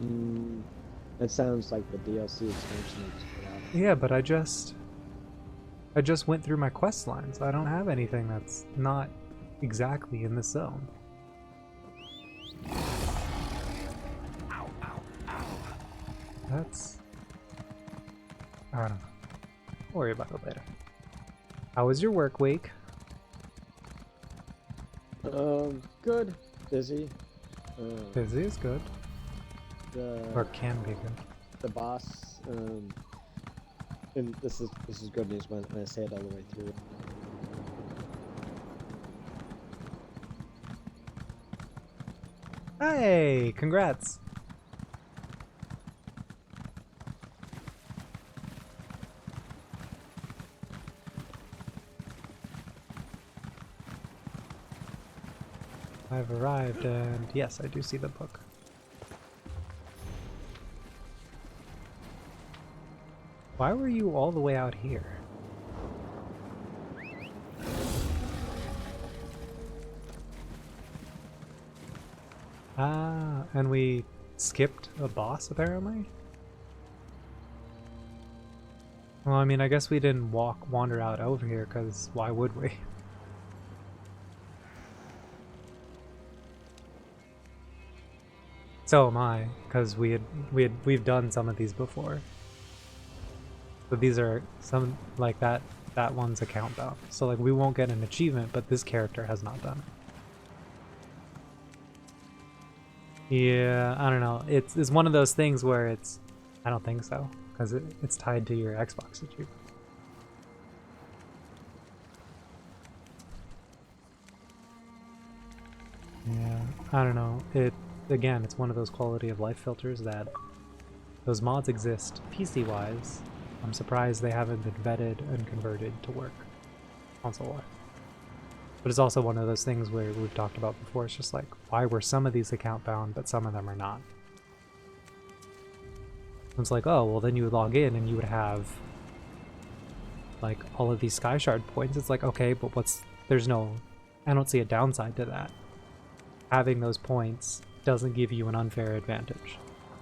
Mm, it sounds like the DLC expansion they just put out. Yeah, but I just went through my quest lines. I don't have anything that's not exactly in this zone. That's... I don't know. We'll worry about it later. How was your work week? Good. Busy. Busy is good. Or The can be good. the boss. And this is good news when I say it all the way through. Hey, congrats! I've arrived, and yes, I do see the book. Why were you all the way out here? Ah, and we skipped a boss, apparently? Well, I mean, I guess we didn't wander out over here, because why would we? So am I, because we've done some of these before. So these are some, like that one's a countdown. So like we won't get an achievement, but this character has not done it. Yeah, I don't know. It's one of those things where it's, I don't think so, because it's tied to your Xbox achievement. Yeah, I don't know. Again, it's one of those quality of life filters that those mods exist PC-wise. I'm surprised they haven't been vetted and converted to work console-wise. But it's also one of those things where we've talked about before. It's just like, why were some of these account bound, but some of them are not? It's like, oh, well then you would log in and you would have like all of these Sky Shard points. It's like, okay, but I don't see a downside to that. Having those points doesn't give you an unfair advantage,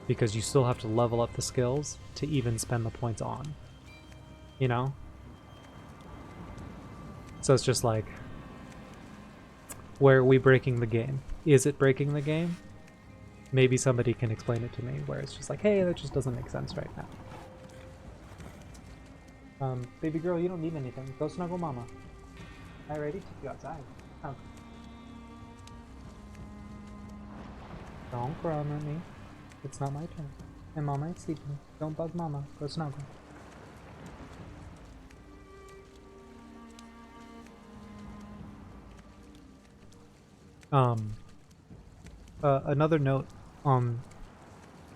because you still have to level up the skills to even spend the points on, you know? So it's just like, where are we breaking the game? Is it breaking the game? Maybe somebody can explain it to me, where it's just like, hey, that just doesn't make sense right now. Baby girl, you don't need anything. Go snuggle mama. I already took you outside. Come. Don't groan at me. It's not my turn. And mama is sleeping. Don't bug mama. Go snuggle. Another note on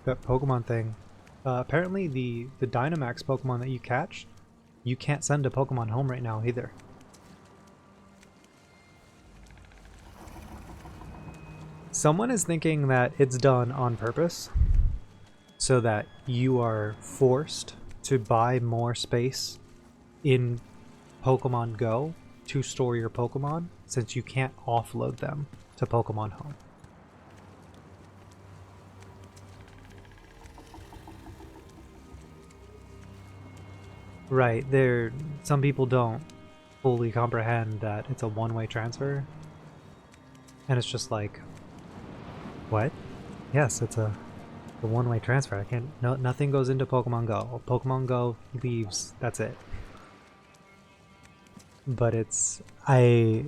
that Pokemon thing. Apparently the Dynamax Pokemon that you catch, you can't send a Pokemon home right now either. Someone is thinking that it's done on purpose, so that you are forced to buy more space in Pokemon Go to store your Pokemon, since you can't offload them to Pokemon Home. Right, some people don't fully comprehend that it's a one-way transfer, and it's just like, what? Yes, it's a one-way transfer. Nothing goes into Pokemon Go. Pokemon Go leaves, that's it. But I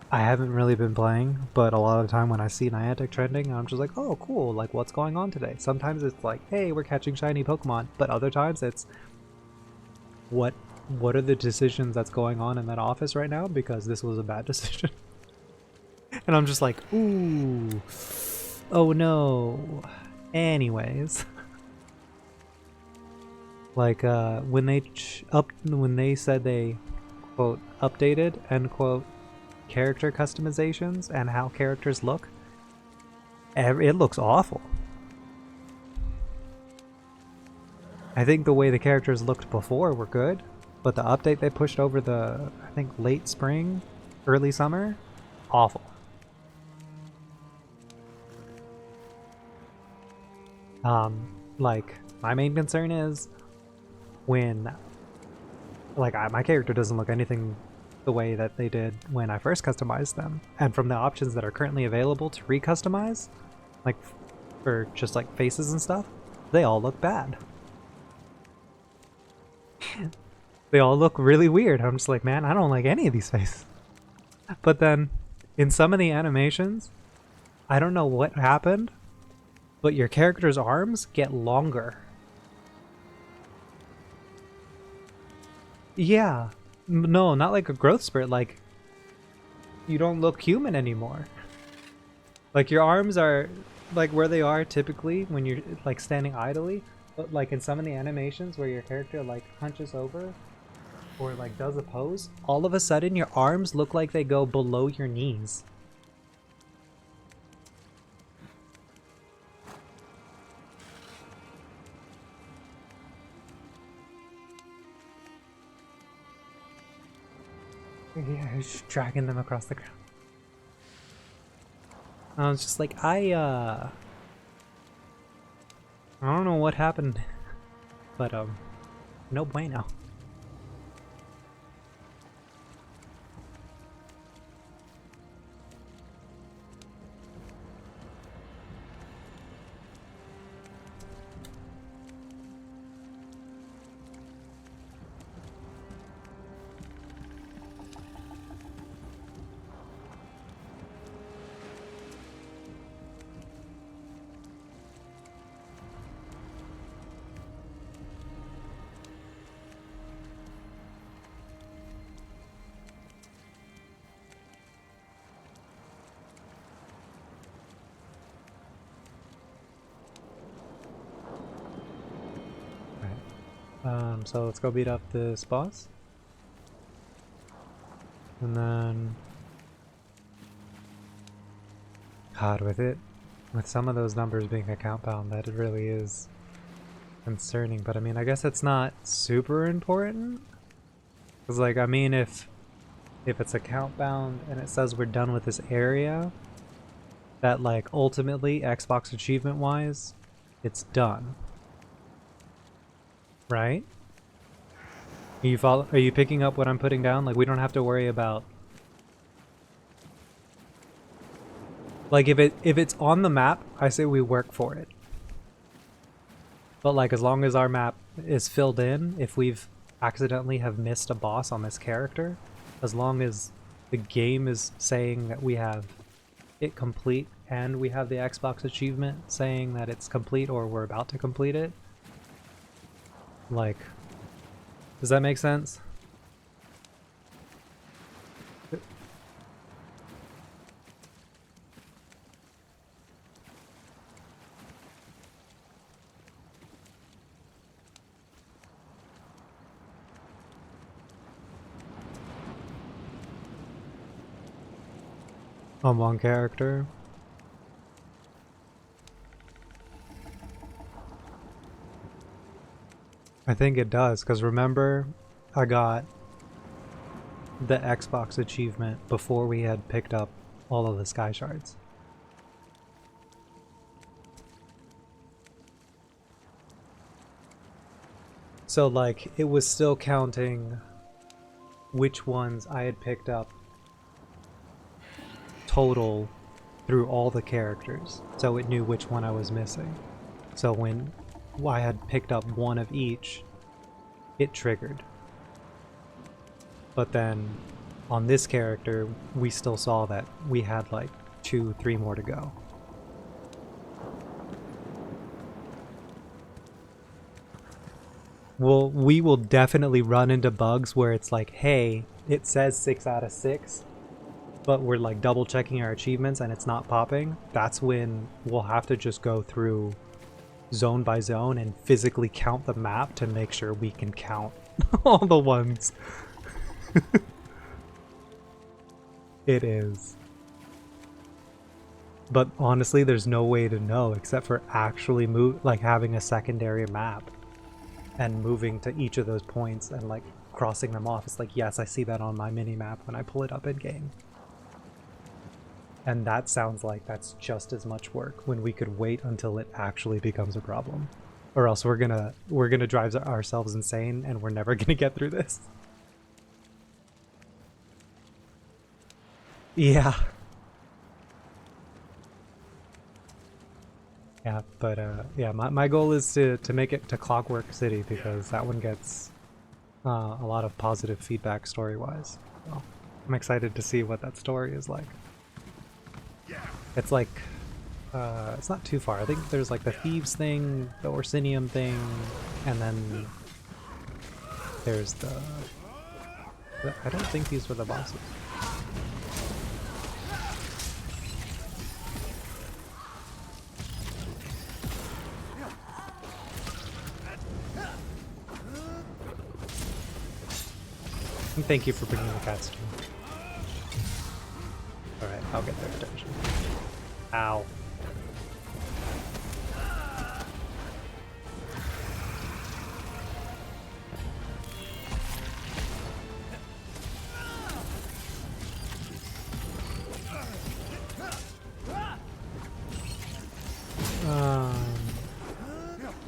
haven't really been playing, but a lot of the time when I see Niantic trending, I'm just like, oh cool, like what's going on today? Sometimes it's like, hey, we're catching shiny Pokemon, but other times it's, what are the decisions that's going on in that office right now, because this was a bad decision. And I'm just like, ooh, oh no. Anyways, like when they said they quote updated end quote character customizations and how characters look, it looks awful. I think the way the characters looked before were good, but the update they pushed over the, I think, late spring, early summer, awful. Like, my main concern is when, like, my character doesn't look anything the way that they did when I first customized them. And from the options that are currently available to recustomize, like, for just, like, faces and stuff, they all look bad. They all look really weird. I'm just like, man, I don't like any of these faces. But then, in some of the animations, I don't know what happened, but your character's arms get longer. Yeah. No, not like a growth spurt, like, you don't look human anymore. Like, your arms are, like, where they are typically when you're, like, standing idly, but, like, in some of the animations where your character, like, hunches over or, like, does a pose, all of a sudden your arms look like they go below your knees. Yeah, just dragging them across the ground. I was just like, I don't know what happened, but, no bueno. So let's go beat up this boss. And then... God, with some of those numbers being account bound, that it really is concerning. But I mean, I guess it's not super important. Because, like, I mean, if it's account bound and it says we're done with this area, that, like, ultimately, Xbox achievement-wise, it's done. Right? Are you picking up what I'm putting down? Like, we don't have to worry about... Like, if it's on the map, I say we work for it. But, like, as long as our map is filled in, if we've accidentally have missed a boss on this character, as long as the game is saying that we have it complete and we have the Xbox achievement saying that it's complete or we're about to complete it, like... Does that make sense? On one character? I think it does, because remember, I got the Xbox achievement before we had picked up all of the sky shards. So, like, it was still counting which ones I had picked up total through all the characters, so it knew which one I was missing. So when I had picked up one of each, it triggered. But then on this character, we still saw that we had like 2-3 more to go. Well, we will definitely run into bugs where it's like, hey, it says 6 out of 6, but we're like double checking our achievements and it's not popping. That's when we'll have to just go through zone by zone and physically count the map to make sure we can count all the ones. It is. But honestly, there's no way to know except for actually having a secondary map and moving to each of those points and like crossing them off. It's like, yes, I see that on my mini map when I pull it up in game. And that sounds like that's just as much work when we could wait until it actually becomes a problem. Or else we're gonna drive ourselves insane and we're never gonna get through this. Yeah. Yeah, but yeah, my goal is to make it to Clockwork City because that one gets a lot of positive feedback story-wise. So I'm excited to see what that story is like. It's like, it's not too far. I think there's like the Thieves thing, the Orsinium thing, and then there's the I don't think these were the bosses. And thank you for bringing the cats to me. Alright, I'll get their attention. Ow.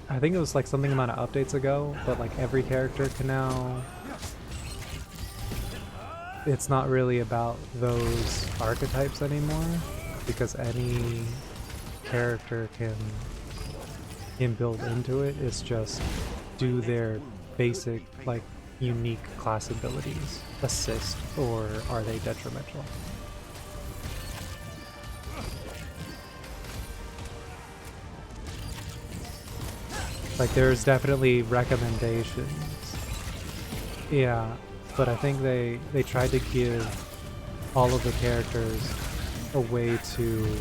I think it was like something amount of updates ago, but like every character can now... It's not really about those archetypes anymore, because any character can build into it. It's just do their basic, like, unique class abilities assist, or are they detrimental? Like, there's definitely recommendations. Yeah, but I think they tried to give all of the characters a way to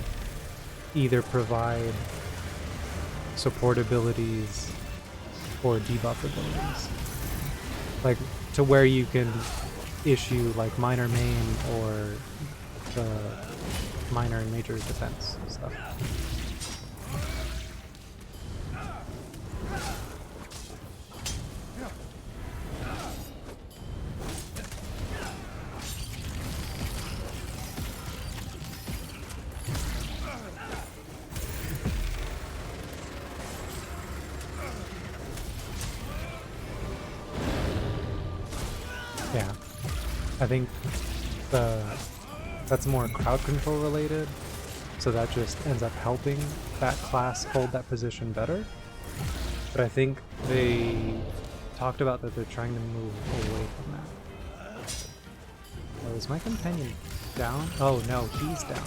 either provide support abilities or debuff abilities. Like, to where you can issue, like, minor main or the minor and major defense stuff. Yeah, I think that's more crowd control related, so that just ends up helping that class hold that position better. But I think they talked about that they're trying to move away from that. Oh, is my companion down? Oh no, he's down.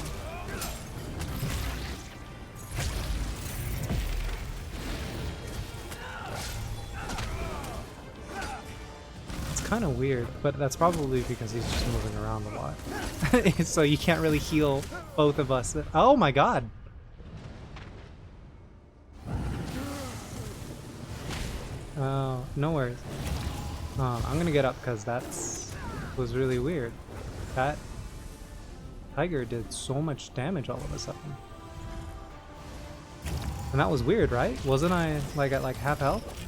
Kind of weird, but that's probably because he's just moving around a lot. So you can't really heal both of us. Oh my god! Oh, no worries. I'm gonna get up because was really weird. That tiger did so much damage all of a sudden. And that was weird, right? Wasn't I like at like half health?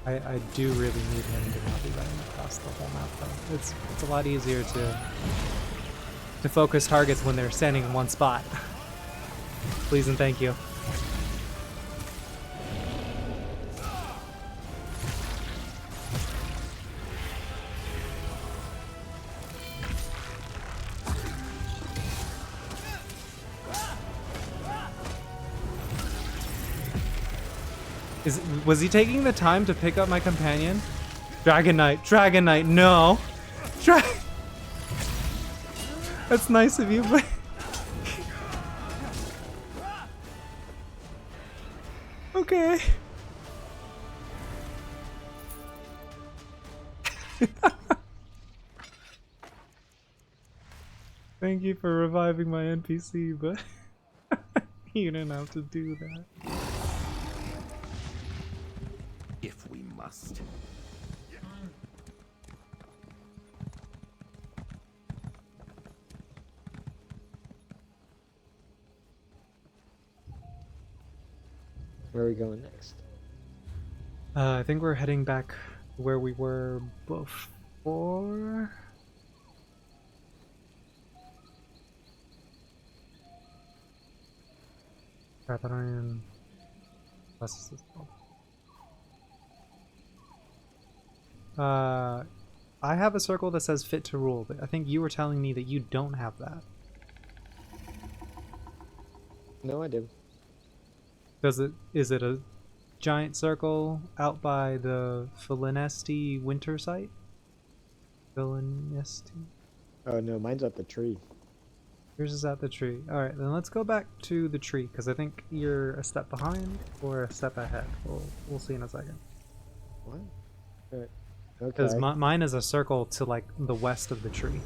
I do really need him to not be running across the whole map though. It's a lot easier to focus targets when they're standing in one spot. Please and thank you. Was he taking the time to pick up my companion? Dragon Knight, no! That's nice of you, but... Okay. Thank you for reviving my NPC, but... you didn't have to do that. If we must. Where are we going next? I think we're heading back where we were 4. Crap, I don't even. What's this called? I have a circle that says fit to rule, but I think you were telling me that you don't have that. No, I do. Is it a giant circle out by the Philinesti winter site? Philinesti? Oh no, mine's at the tree. Yours is at the tree. Alright, then let's go back to the tree, because I think you're a step behind or a step ahead. We'll see in a second. What? Because Okay. mine is a circle to like the west of the tree.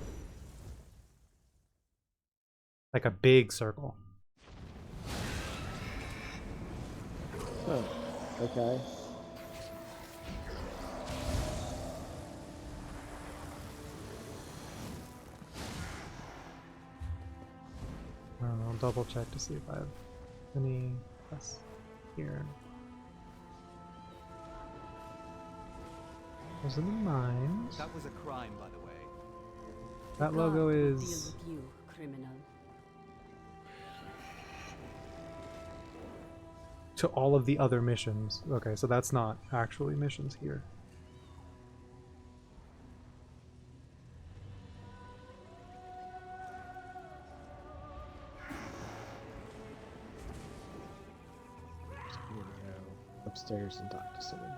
Like a big circle. Oh, okay. I'll double check to see if I have any quests here. Those are the mines. That was a crime, by the way. That God logo will deal is with you, criminal. to all of the other missions. Okay, so that's not actually missions here. Just need to go upstairs and talk to someone.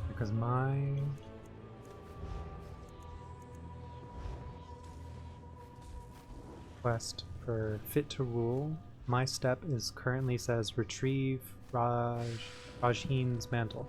Because my quest for fit to rule, my step is currently says retrieve Rajhin's mantle.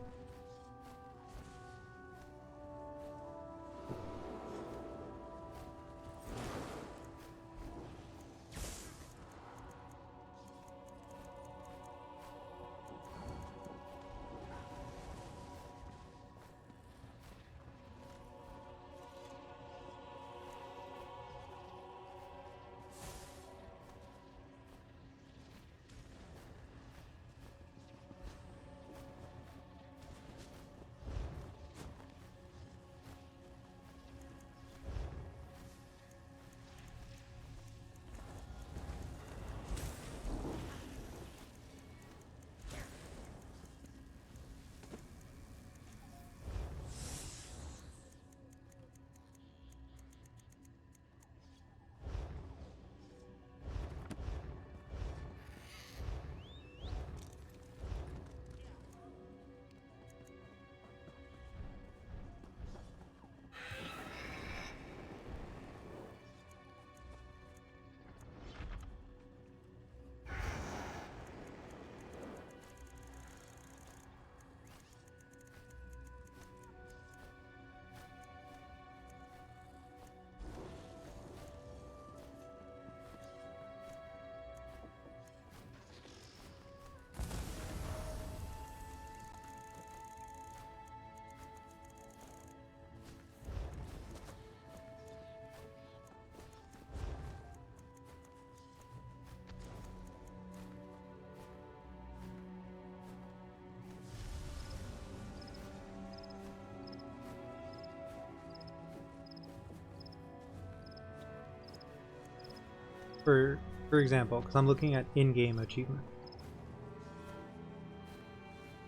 For example, because I'm looking at in-game achievement.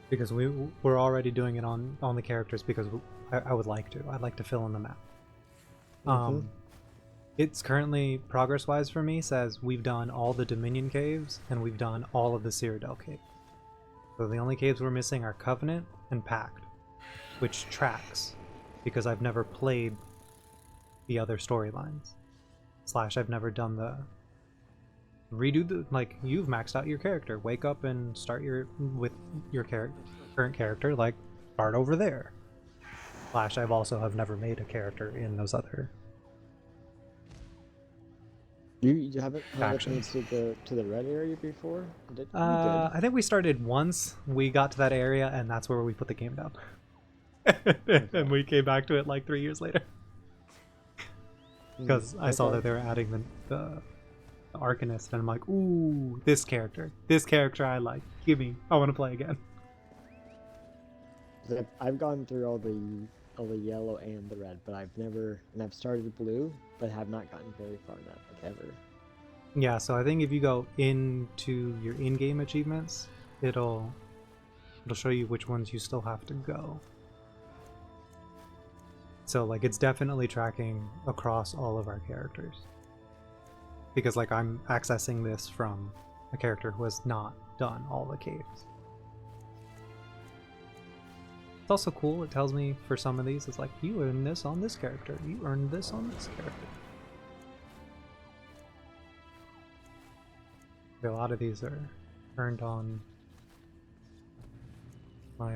Because we're already doing it on the characters because I would like to. I'd like to fill in the map. It's currently, progress-wise for me, says we've done all the Dominion caves and we've done all of the Cyrodiil caves. So the only caves we're missing are Covenant and Pact, which tracks because I've never played the other storylines. / I've never done the redo the, like, you've maxed out your character, wake up and start with your current character, like start over there. / I've also have never made a character in those other You haven't had a factions. chance to the red area before? You did? I think we started once. We got to that area and that's where we put the game down. And we came back to it like 3 years later. Because I saw that they were adding the the Arcanist, and I'm like, ooh, this character I like. Give me, I want to play again. I've gone through all the yellow and the red, but I've started blue, but have not gotten very far in that, like, ever. Yeah, so I think if you go into your in-game achievements, it'll show you which ones you still have to go. So like it's definitely tracking across all of our characters. Because like I'm accessing this from a character who has not done all the caves. It's also cool, it tells me for some of these, it's like, you earned this on this character, you earned this on this character. A lot of these are earned on my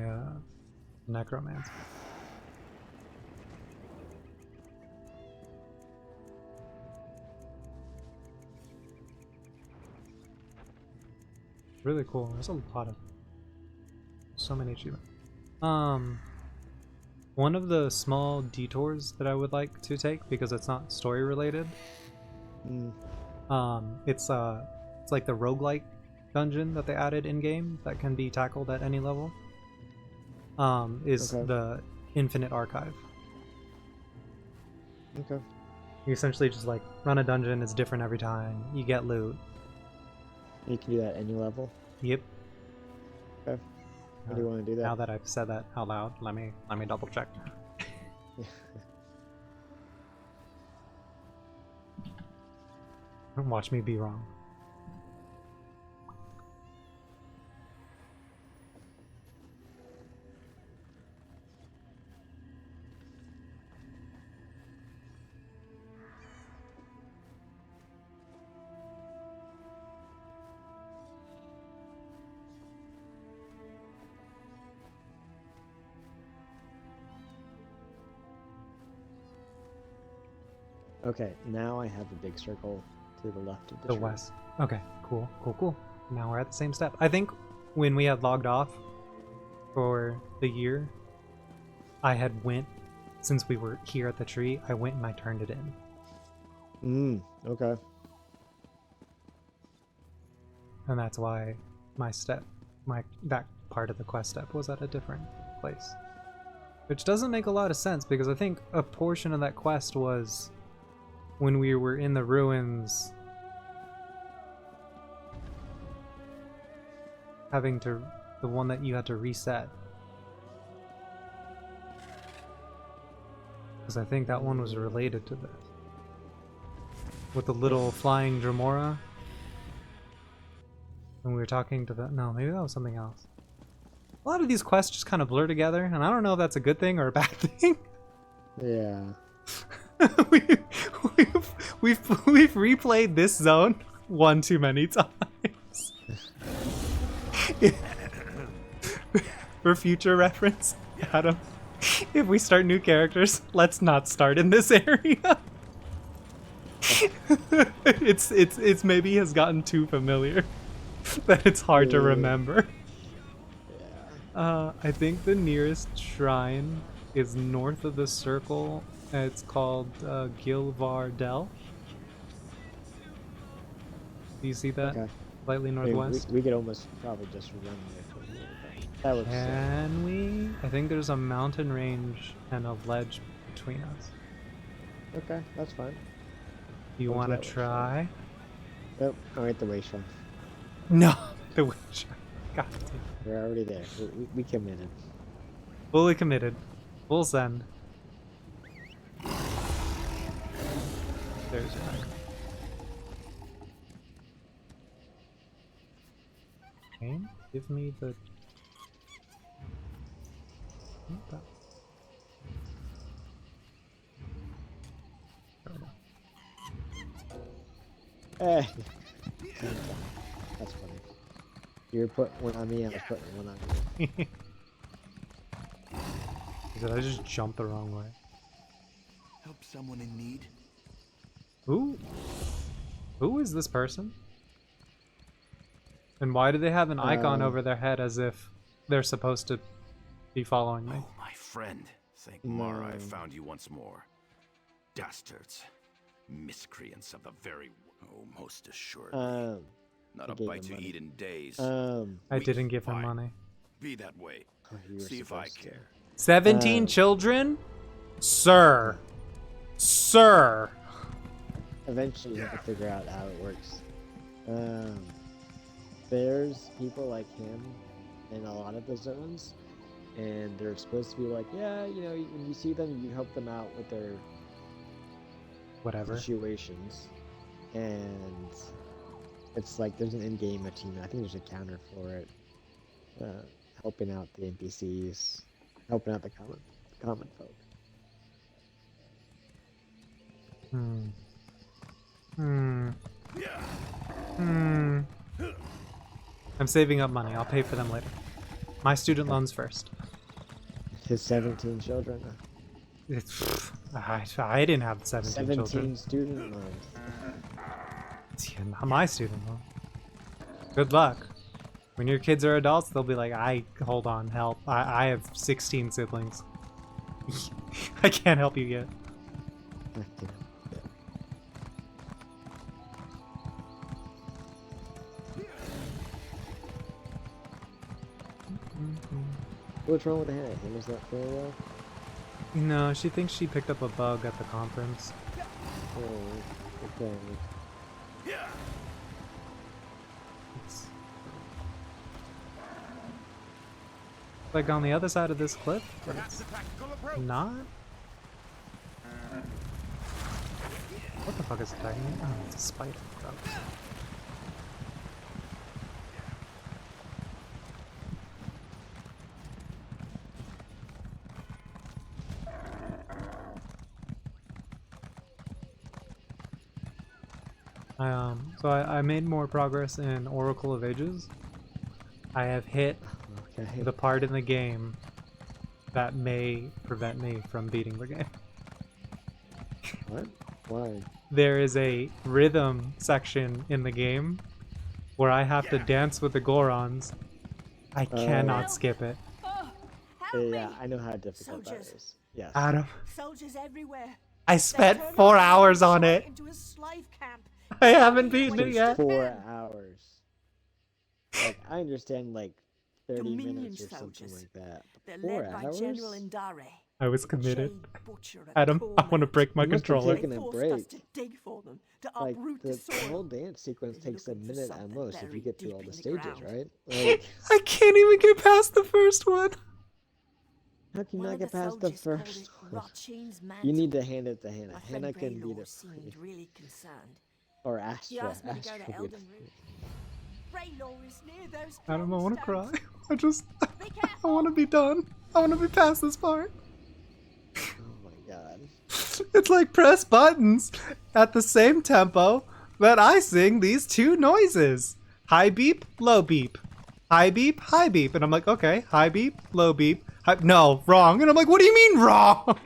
necromancer. Really cool. There's a lot of so many achievements. One of the small detours that I would like to take, because it's not story related. It's like the roguelike dungeon that they added in game that can be tackled at any level. Is the Infinite Archive. Okay. You essentially just like run a dungeon, it's different every time, you get loot. You can do that at any level? Yep. Okay. How do you want to do that? Now that I've said that out loud, let me double check. Watch me be wrong. Okay, now I have a big circle to the left of the tree. west. Okay, cool. Now we're at the same step. I think when we had logged off for the year, I had went, since we were here at the tree, I went and I turned it in. Okay. And that's why that part of the quest step was at a different place. Which doesn't make a lot of sense, because I think a portion of that quest was when we were in the ruins, having to, the one that you had to reset. Because I think that one was related to this. With the little flying Dremora. And we were talking to the, no, maybe that was something else. A lot of these quests just kind of blur together, and I don't know if that's a good thing or a bad thing. Yeah. we've replayed this zone one too many times. For future reference, Adam, if we start new characters, let's not start in this area. it's maybe has gotten too familiar that it's hard to remember. I think the nearest shrine is north of the circle. It's called Gilvar Dell. Do you see that? Okay. Slightly northwest. We could almost probably just run there from here. That looks Can we? I think there's a mountain range and a ledge between us. Okay, that's fine. You want to try? Nope, I'm at the way shaft. No, the way shaft. God damn. We're already there. We committed. Fully committed. Full send. There's your back. Okay, give me the... Hey! That's funny. You were putting one on me, I was putting one on you. Did I just jump the wrong way? Help someone in need? Who is this person? And why do they have an icon over their head as if they're supposed to be following me? Oh, my friend. Thank Mara I found you once more. Dastards. Miscreants of the very... Oh, most assuredly. Not I a gave bite him to money. eat in days. I didn't give him Fine. money. Be that way. Oh, you were See if I supposed to. care. 17 children? Sir. Sir. Eventually, you have to figure out how it works. There's people like him in a lot of the zones, and they're supposed to be like, yeah, you know, when you see them, you help them out with their Whatever. situations, and it's like there's an in-game achievement. I think there's a counter for it, helping out the NPCs, helping out the common folk. Hmm. Hmm. Hmm. I'm saving up money. I'll pay for them later. My student loans first. His 17 children. I didn't have 17 17 children. student loans. Yeah, not my student loan. Good luck. When your kids are adults, they'll be like, hold on, help. I have 16 siblings. I can't help you yet. What's wrong with the Hannah? Hannah's not feeling well? No, she thinks she picked up a bug at the conference. Oh, okay. It's like on the other side of this cliff, but it's not. What the fuck is attacking me? Oh, it's a spider. Gross. So I made more progress in Oracle of Ages. I have hit Okay. the part in the game that may prevent me from beating the game. What? Why? There is a rhythm section in the game where I have to dance with the Gorons. I cannot skip it. Yeah, I know how difficult that Soldiers. is. Yes. Adam, Soldiers everywhere. I spent 4 hours on it. Into a slave camp. I haven't beaten it yet. 4 hours. Like, I understand, like, 30 Dominion minutes or something soldiers. like that. They're 4 led by hours? General Indare. I was committed. Jade Butcher and Adam, I want to Cormate. break my You must have controller. taken They a forced break. us to dig for them, to Like, uproot the the soil. whole dance sequence They're takes a looking for minute at something most if you buried get through deep all the in the stages, ground. right? Like, I can't even get past the first one. how can you One not of get the past the soldiers called first it one? Rotchin's You mantle. need to hand it to Hannah. My Hannah friend can beat Braylor it for you. seemed really concerned. Or He Astra. asked me to go Astra to would Elden for Root. Braylor is near those Adam, I want to cry. glowstones. I want to be done. I want to be past this part. Oh my god. It's like press buttons at the same tempo that I sing these two noises. High beep, low beep. High beep, high beep. And I'm like, okay, high beep, low beep. No, wrong. And I'm like, what do you mean wrong?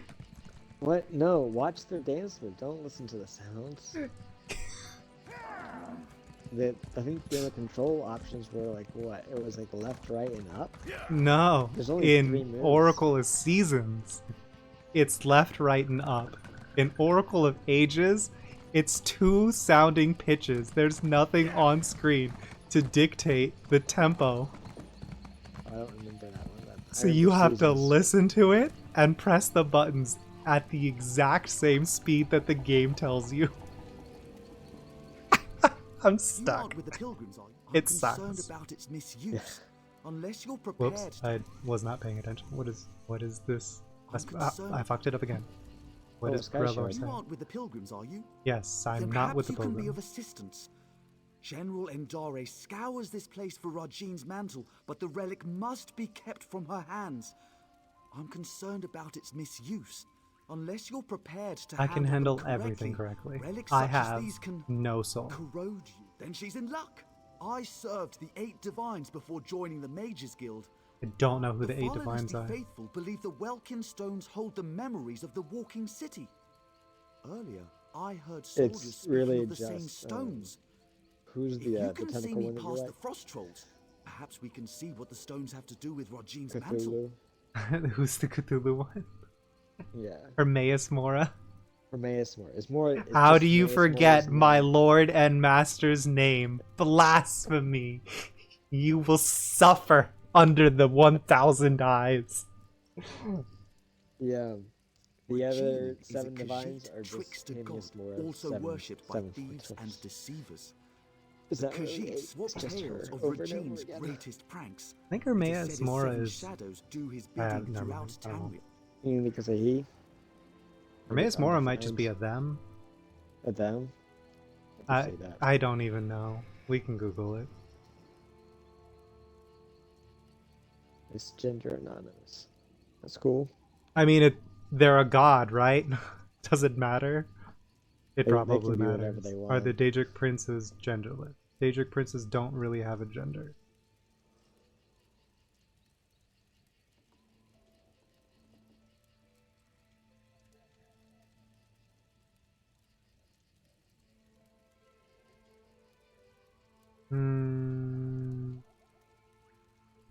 What? No, watch the dance move. Don't listen to the sounds. I think the other control options were like what? It was like left, right, and up. No, There's only 3 in moves. Oracle of Seasons, it's left, right, and up. In Oracle of Ages, it's 2 sounding pitches. There's nothing on screen to dictate the tempo. I don't remember that one. So you have to listen to it and press the buttons at the exact same speed that the game tells you. I'm You stuck. aren't with the pilgrims, are you? I'm It concerned sucks. about its misuse. Unless you're prepared. Whoops, I was not paying attention. What is this? I'm concerned. I fucked it up again. What Oh, is Sky Grelor Shard. You saying? aren't with the pilgrims, are you? Yes, I'm Then not with perhaps the you can be of pilgrims. assistance. General Endare scours this place for Rajin's mantle, but the relic must be kept from her hands. I'm concerned about its misuse. Unless you're prepared to I can handle them everything correctly. relics I such as have these can no soul. corrode you. Then she's in luck. I served the 8 divines before joining the Mages Guild. I don't know who the 8 fallen divines Mystic are. faithful believe the Welkin stones hold the memories of the walking city. Earlier, I heard soldiers speaking really of the same just, stones. Who's If the you can see tentacle me one that you past like? the frost trolls, perhaps we can see what the stones have to do with Rajin's mantle. Cthulhu. Who's the Cthulhu one? Yeah. Hermaeus Mora? Hermaeus Mora. It's more. It's How just do you Hermaeus forget Mora's my name. lord and master's name? Blasphemy. You will suffer under the 1,000 eyes. Yeah. The other Regine is a 7 divines Khajiit are just trickster god, Hermaeus Mora. also worshipped by thieves and deceivers. Is The that really Khajiit it? swap It's just tales her of over and over Regine's again. greatest pranks. I think It is Hermaeus said his Mora 7 is shadows do his bad. bidding Never throughout mind. I don't know. Tamriel. Meaning because of he? Maybe Hermaeus it's Mora might just be a undefined. them. A them? I could say that. I don't even know. We can Google it. It's gender anonymous. That's cool. I mean, they're a god, right? Does it matter? It They probably can be matters. whatever they Are the want. Daedric princes genderless? Daedric princes don't really have a gender.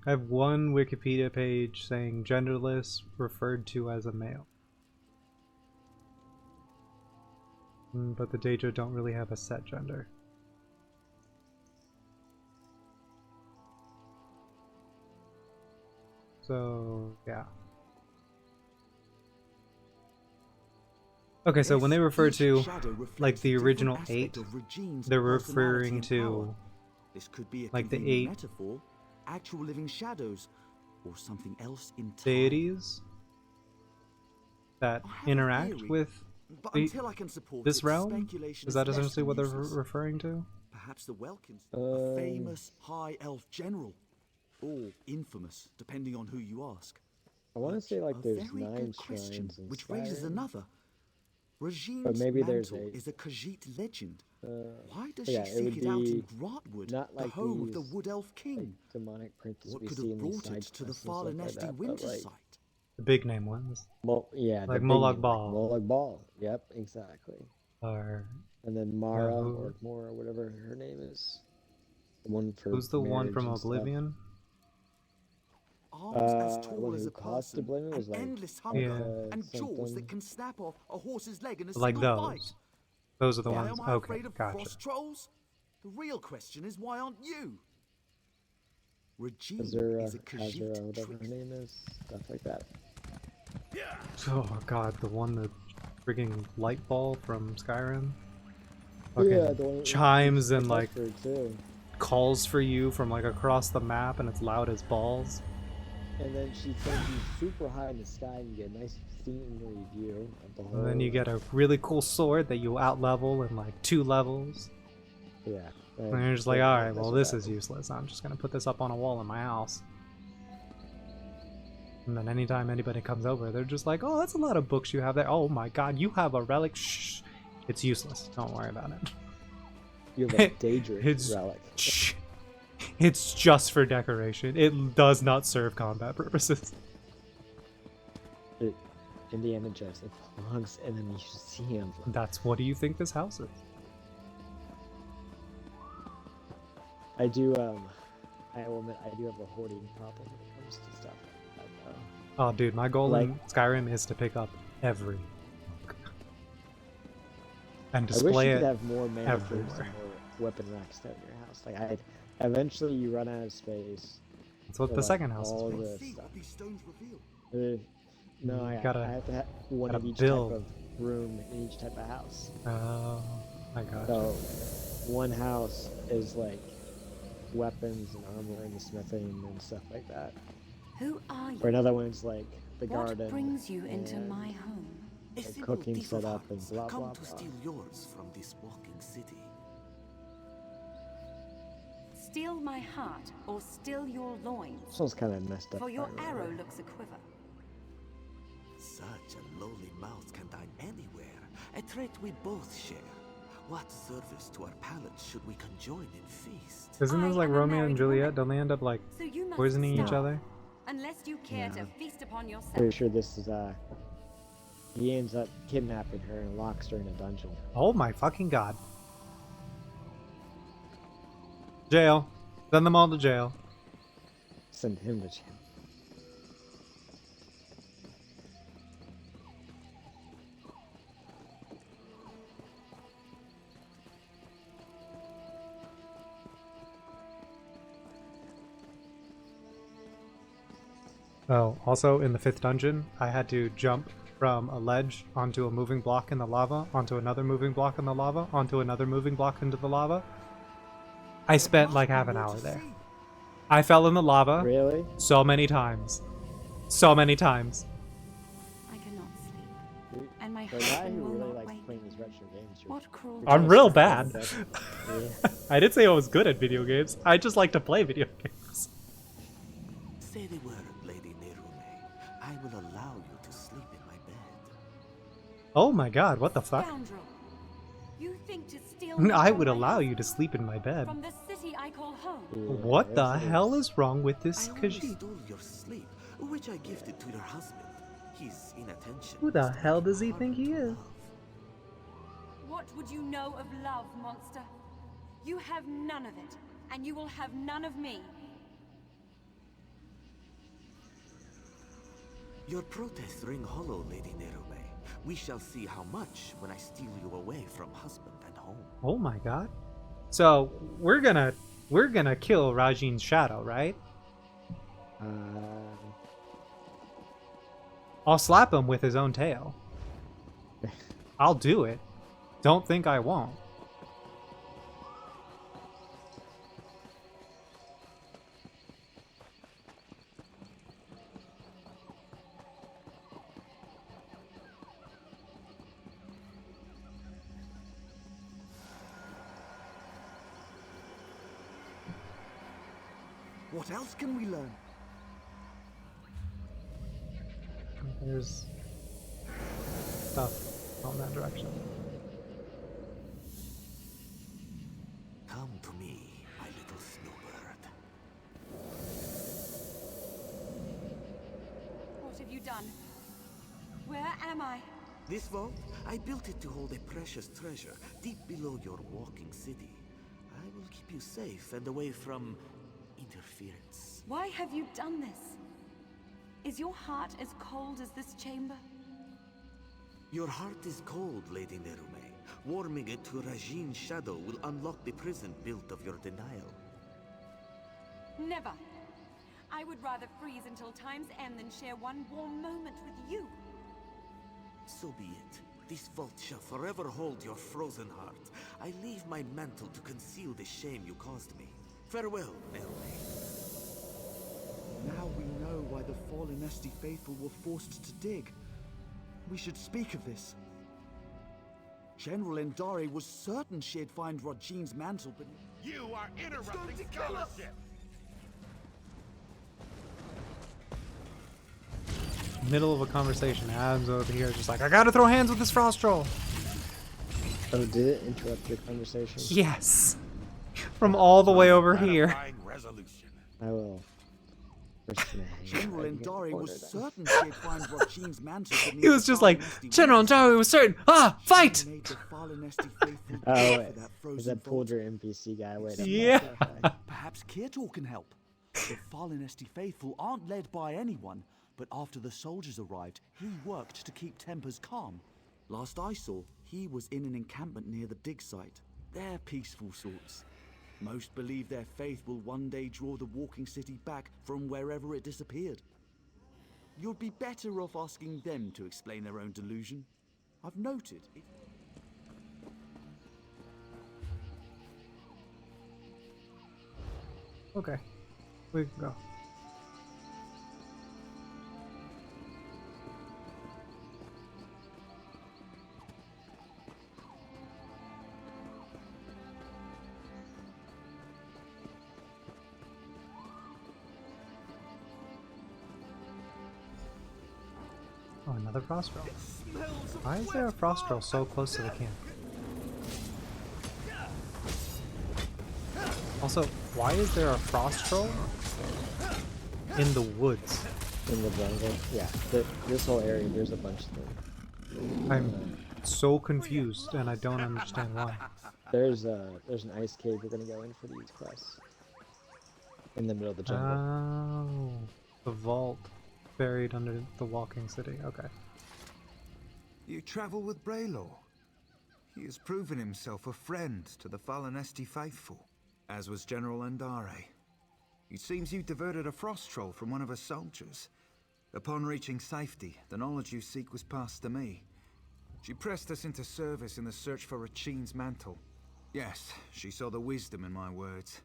I have one Wikipedia page saying genderless referred to as a male. But the Daedra don't really have a set gender. So, yeah. Okay, so when they refer to, like, the original 8, they're referring to, this could be a like, the convenient 8 metaphor, actual living shadows, or something else entirely. deities that I have a interact theory, with but the, until I can support this it, realm? speculation Is that less essentially than what they're useless. referring to? Perhaps the Welkins, a famous high elf general, or infamous, depending on who you ask. I want to say like A there's very 9 good question, shrines in which raises Skyrim. another. Regine's But maybe there's mantle a- is a Khajiit legend. Why does yeah, she it seek would it out in be Grotwood, not the like home of the these, Wood Elf like, King? demonic princes What we could see have in these brought it side to the quests and far stuff like nasty that, but winter like, site? The big name ones. yeah, the Like big Molag name, Bal. Like Molag Bal. Yep, exactly. Or And then Mara who- or Mora, whatever her name is, the one for who's the one marriage from and stuff. Oblivion? Arms as The tall one as who a caused person, Oblivion an was like endless hunger, Yeah. and jaws something. that can snap off a horse's leg in a Like single those. bite. Those are the Why ones. am I Okay, afraid of gotcha. frost trolls? The real question is, why aren't you? Regine Azura, is a Khajiit Azura, whatever her trickster. name is, stuff like that. Oh god, the one that frigging light ball from Skyrim. Oh, Fucking yeah, the one chimes and like her too. calls for you from like across the map, and it's loud as balls. And then she sends you super high in the sky and you get a nice scenery view of the whole. And then you get a really cool sword that you outlevel in like 2 levels. Yeah. And you're just like, alright, well this is useless. I'm just gonna put this up on a wall in my house. And then anytime anybody comes over, they're just like, oh, that's a lot of books you have there. Oh my god, you have a relic. Shh. It's useless. Don't worry about it. You have a Daedric It's- relic. Shh. It's just for decoration. It does not serve combat purposes. Indiana Jones, it belongs in a museum. That's what do you think this house is? I do, I will admit, I do have a hoarding problem when it comes to stuff like that, though. Oh, dude, my goal in Like- Skyrim is to pick up every book and I wish display you could it. have more mannequins everywhere. and more weapon racks down your house. Like, eventually you run out of space. That's what for, the like, second house is all for. the Let's see stuff. what these stones reveal. No, I gotta- have to have one of gotta each build. type of room in each type of house. Oh, I got you. So, one house is like weapons and armor and the smithing and stuff like that. Who are you? Or another one's like the What garden. brings you into and my home? A like simple cooking thief of setup and hearts, blah, come blah, to blah. steal yours from this walking city. Steal my heart or steal your loins? This one's kind of messed up. For your if I arrow remember. looks a quiver. Such a lowly mouth can dine anywhere, a trait we both share. What service to our palates should we conjoin in feast? Isn't this I like am a Romeo and married Juliet? woman. Don't they end up like So you must poisoning each starve, other? unless you care Yeah. to feast upon yourself. Pretty sure this is he ends up kidnapping her and locks her in a dungeon. Oh my fucking god. Jail. Send them all to jail. Send him to jail. Oh, also in the 5th dungeon, I had to jump from a ledge onto a moving block in the lava, onto another moving block in the lava, onto another moving block into the lava. I spent like half an hour there. I fell in the lava Really? so many times. So many times. I cannot sleep, You- and my For a guy husband who will really not likes wake. playing these retro games, What cruel I'm kinda real smart, bad. but- yeah. I didn't say I was good at video games. I just like to play video games. Say the word, Lady Nerume. I will allow you to sleep in my bed. Oh my god, what the fuck? Scoundrel! You think to steal me I from would my allow you to husband? sleep in my bed. From the city I call home. Yeah, What the this hell is wrong with this I only Khajiit? stole your sleep, which I gifted to your husband. His inattention. Who the must have hell been does he hard think he to is? love. What would you know of love, monster? You have none of it, and you will have none of me. Your protests ring hollow, Lady Nerume. We shall see how much when I steal you away from husband and home. Oh my god. So we're gonna kill Rajin's shadow, right? Uh, I'll slap him with his own tail. I'll do it. Don't think I won't. What else can we learn? There's stuff on that direction. Come to me, my little snowbird. What have you done? Where am I? This vault, I built it to hold a precious treasure deep below your walking city. I will keep you safe and away from interference. Why have you done this? Is your heart as cold as this chamber? Your heart is cold, Lady Nerume. Warming it to Rajin's shadow will unlock the prison built of your denial. Never. I would rather freeze until time's end than share one warm moment with you. So be it. This vault shall forever hold your frozen heart. I leave my mantle to conceal the shame you caused me. Farewell, Nerume. Now we know why the fallen Esti faithful were forced to dig. We should speak of this. General Endare was certain she'd find Rajin's mantle, but You are interrupting scholarship. Middle of a conversation, Adam's over here just like, I gotta throw hands with this frost troll. oh, did it interrupt your conversation? Yes. From all the way over here. Ratifying resolution. I will. General Endare was certain she'd find Rajin's mantle. beneath He was the just fallen like, Esti General woods. Endare was certain. Ah, fight! Made the fallen Esti faithful Oh, dig wait. for that Is frozen that pulled vault. your NPC guy? Wait, Yeah. Perhaps Kirtor can help. The fallen Esti faithful aren't led by anyone, but after the soldiers arrived, he worked to keep tempers calm. Last I saw, he was in an encampment near the dig site. They're peaceful sorts. Most believe their faith will one day draw the walking city back from wherever it disappeared. You'd be better off asking them to explain their own delusion. I've noted. Okay. We can go. Oh, another frost troll. Why is there a frost troll so close to the camp? Also, why is there a frost troll in the woods? In the jungle. Yeah, this whole area, there's a bunch of them. I'm so confused and I don't understand why. There's an ice cave you're gonna go in for these quests. In the middle of the jungle. Oh, the vault buried under the walking city. Okay. You travel with Braylor. He has proven himself a friend to the fallen Esti faithful, as was General Endare. It seems you diverted a frost troll from one of her soldiers. Upon reaching safety, the knowledge you seek was passed to me. She pressed us into service in the search for Rachin's mantle. Yes, she saw the wisdom in my words.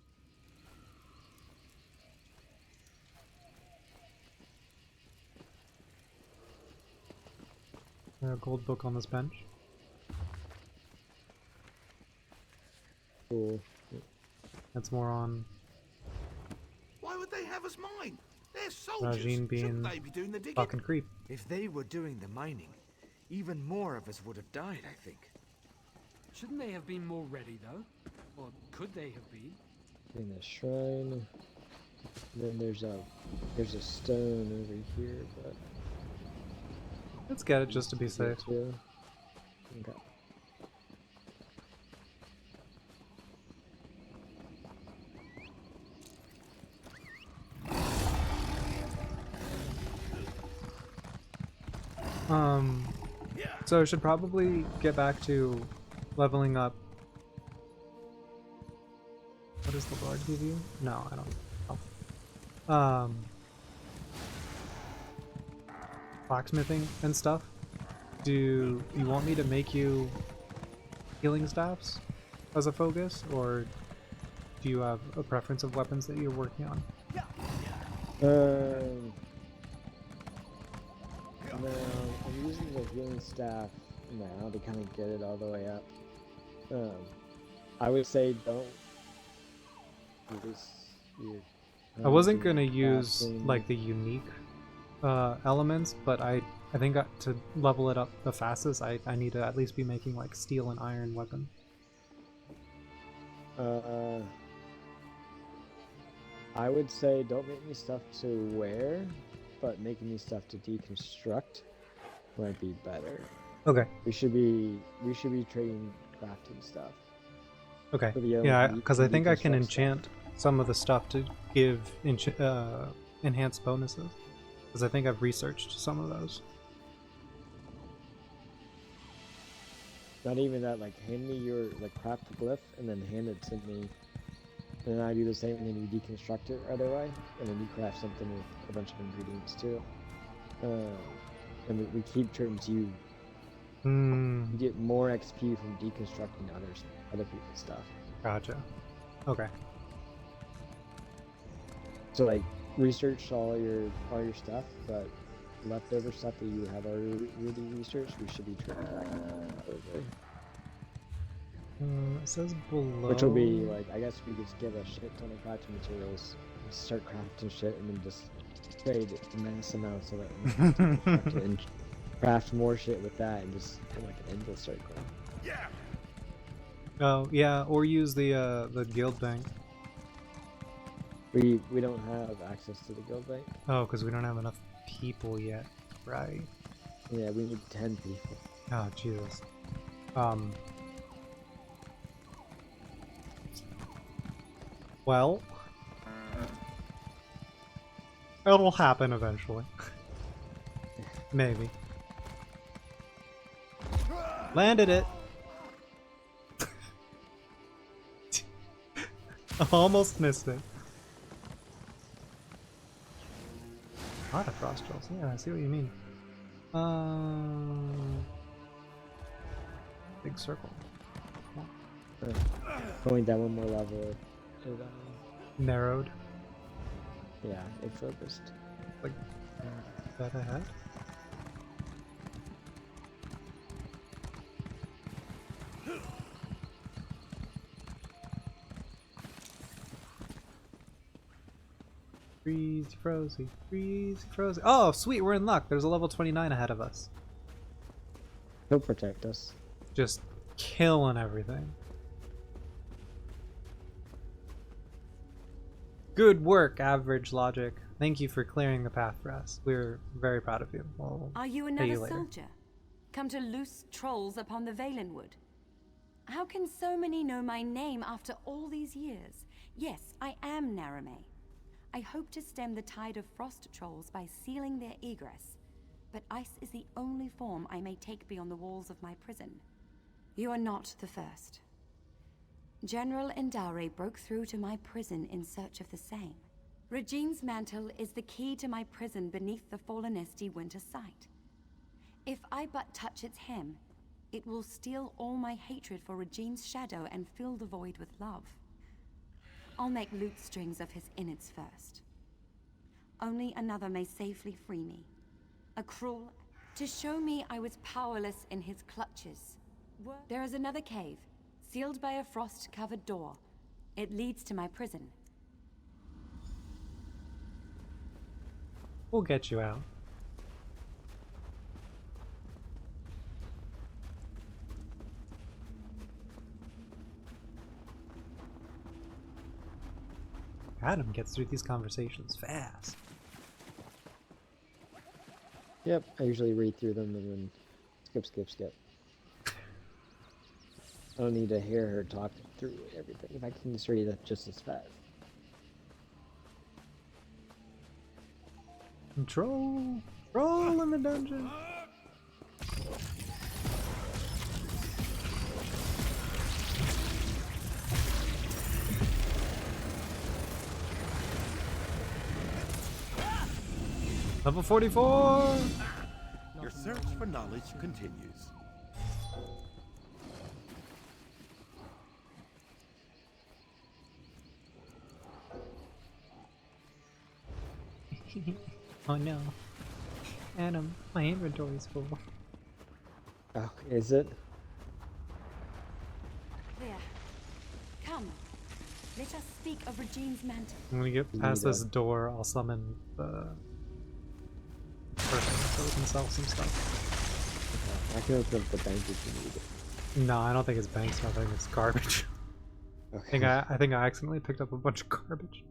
A gold book on this bench. Cool. That's more on Why would they have us mine? They're soldiers. Rajin being Shouldn't they be doing the digging? fucking creep. If they were doing the mining, even more of us would have died, I think. Shouldn't they have been more ready, though? Or could they have been? In the shrine. Then there's a stone over here, but Let's get it just to be safe. too. Okay. So I should probably get back to leveling up. What does the Lord give you? No, I don't. Oh. Blacksmithing and stuff. Do you want me to make you healing staffs as a focus, or do you have a preference of weapons that you're working on? No, I'm using the healing staff now to kind of get it all the way up. I would say don't use your. I wasn't gonna use crafting. like the unique elements, but I think to level it up the fastest, I need to at least be making like steel and iron weapon. I would say don't make me stuff to wear, but making me stuff to deconstruct might be better. Okay. We should be trading crafting stuff. Okay. For the Yeah, because I think I can deconstruct enchant some of the stuff to give enhanced bonuses. Because I think I've researched some of those. Not even that, like hand me your craft the glyph and then hand it to me. And then I do the same and then you deconstruct it right away. And then you craft something with a bunch of ingredients too. And we keep turning to you. You get more XP from deconstructing other people's stuff. Gotcha. Okay. So like research all your stuff, but leftover stuff that you have already really researched, we should be trading back over. It says below. Which will be like, I guess we just give a shit ton of crafting materials, start crafting shit, and then just trade immense amounts of it, and craft more shit with that, and just like an endless circle. Yeah. Oh yeah, or use the guild bank. We don't have access to the guild bank. Oh, because we don't have enough people yet, right? Yeah, we need 10 people. Oh Jesus. Well, it'll happen eventually. Maybe. Landed it. Almost missed it. A lot of frost trolls. Yeah, I see what you mean. Big circle. Going down one more level. It, Narrowed. yeah, it focused. Like that ahead. Freeze, frozy, freeze, frozy. Oh, sweet, we're in luck. There's a level 29 ahead of us. He'll protect us. Just killing everything. Good work, Average Logic. Thank you for clearing the path for us. We're very proud of you. We'll Are you pay another you later. soldier? Come to loose trolls upon the Valenwood? How can so many know my name after all these years? Yes, I am Narame. I hope to stem the tide of frost trolls by sealing their egress, but ice is the only form I may take beyond the walls of my prison. You are not the first. General Endare broke through to my prison in search of the same. Regine's mantle is the key to my prison beneath the fallen Esti winter site. If I but touch its hem, it will steal all my hatred for Regine's shadow and fill the void with love. I'll make lute strings of his innards first. Only another may safely free me. A cruel... to show me I was powerless in his clutches. There is another cave, sealed by a frost-covered door. It leads to my prison. We'll get you out. Adam gets through these conversations fast. Yep, I usually read through them and then skip. I don't need to hear her talk through everything if I can just read it just as fast. Troll in the dungeon. Level 44! Your search for knowledge continues. Oh no. Adam, my inventory's full. Oh, is it? There. Come. Let us speak of Regine's mantle. When we get past this door, I'll summon the person so we can sell some stuff. I can open up the bank if you need it. No, I don't think it's bank stuff, I think it's garbage. Okay. I think I accidentally picked up a bunch of garbage.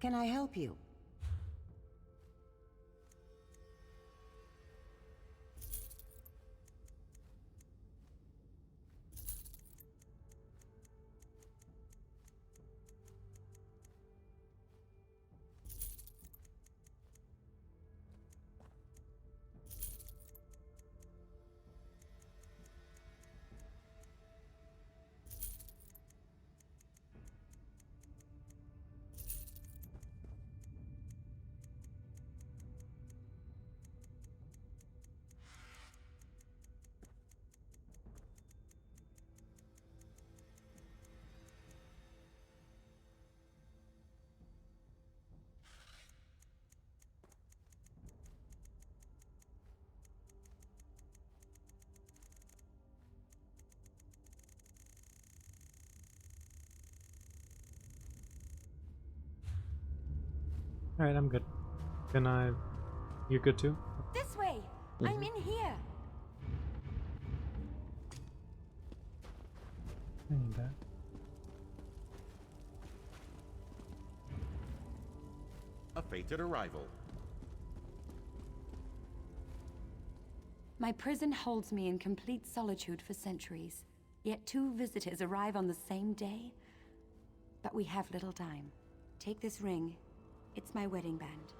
Can I help you? Alright, I'm good. Can I... You're good too? This way! I'm in here! I need that. A fated arrival. My prison holds me in complete solitude for centuries. Yet 2 visitors arrive on the same day. But we have little time. Take this ring. It's my wedding band.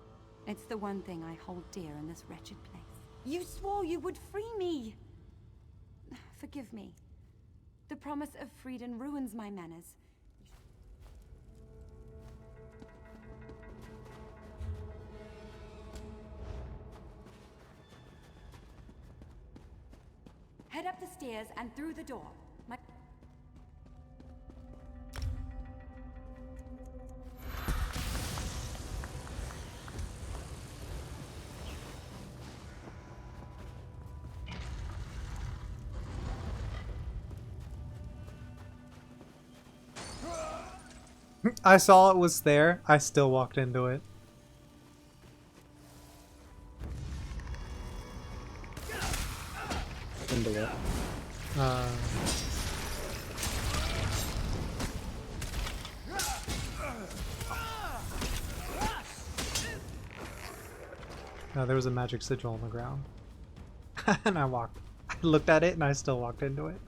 It's the one thing I hold dear in this wretched place. You swore you would free me! Forgive me. The promise of freedom ruins my manners. Head up the stairs and through the door. I saw it was there. I still walked into it. Into it. No, there was a magic sigil on the ground. And I looked at it and I still walked into it.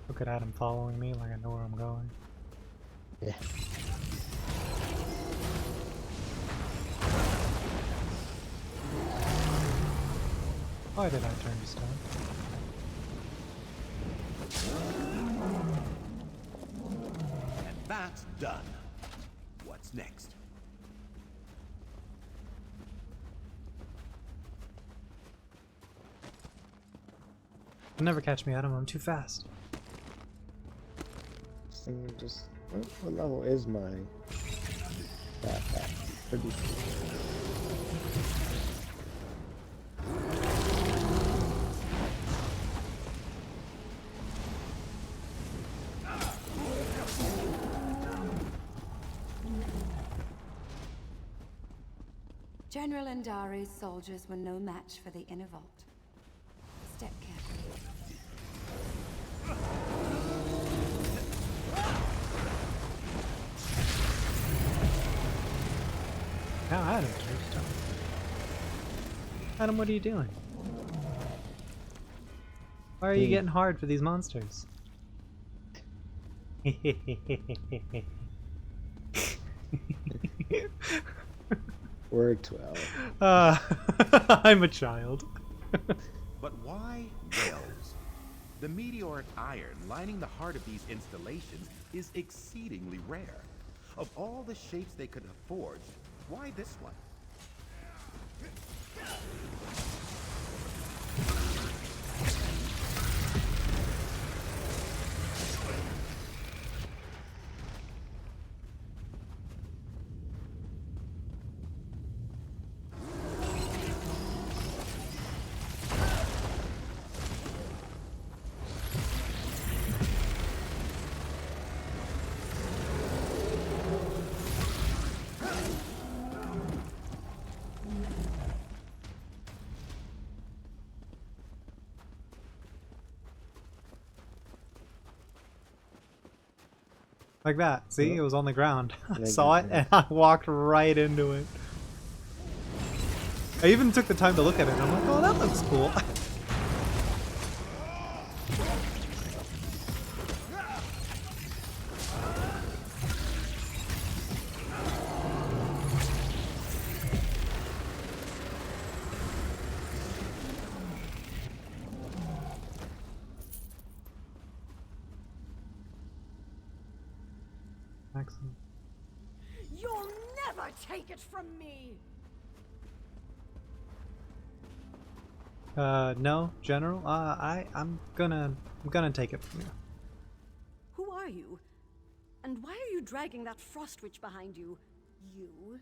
Look at Adam following me like I know where I'm going. Yeah. Why did I turn to stone? And that's done. What's next? You'll never catch me, Adam. I'm too fast. This thing just. What level is my backpack? Pretty cool. General Andare's soldiers were no match for the inner vault. Step carefully. Now Adam turned to stone. Adam, what are you doing? Why are you getting hard for these monsters? We're 12. I'm a child. But why wells? The meteoric iron lining the heart of these installations is exceedingly rare. Of all the shapes they could have forged, why this one? Like that. See, it was on the ground. I Yeah, saw it and I walked right into it. I even took the time to look at it and I'm like, oh, that looks cool. Excellent. You'll never take it from me! No, General. I'm gonna take it from you. Who are you? And why are you dragging that frost witch behind you? You?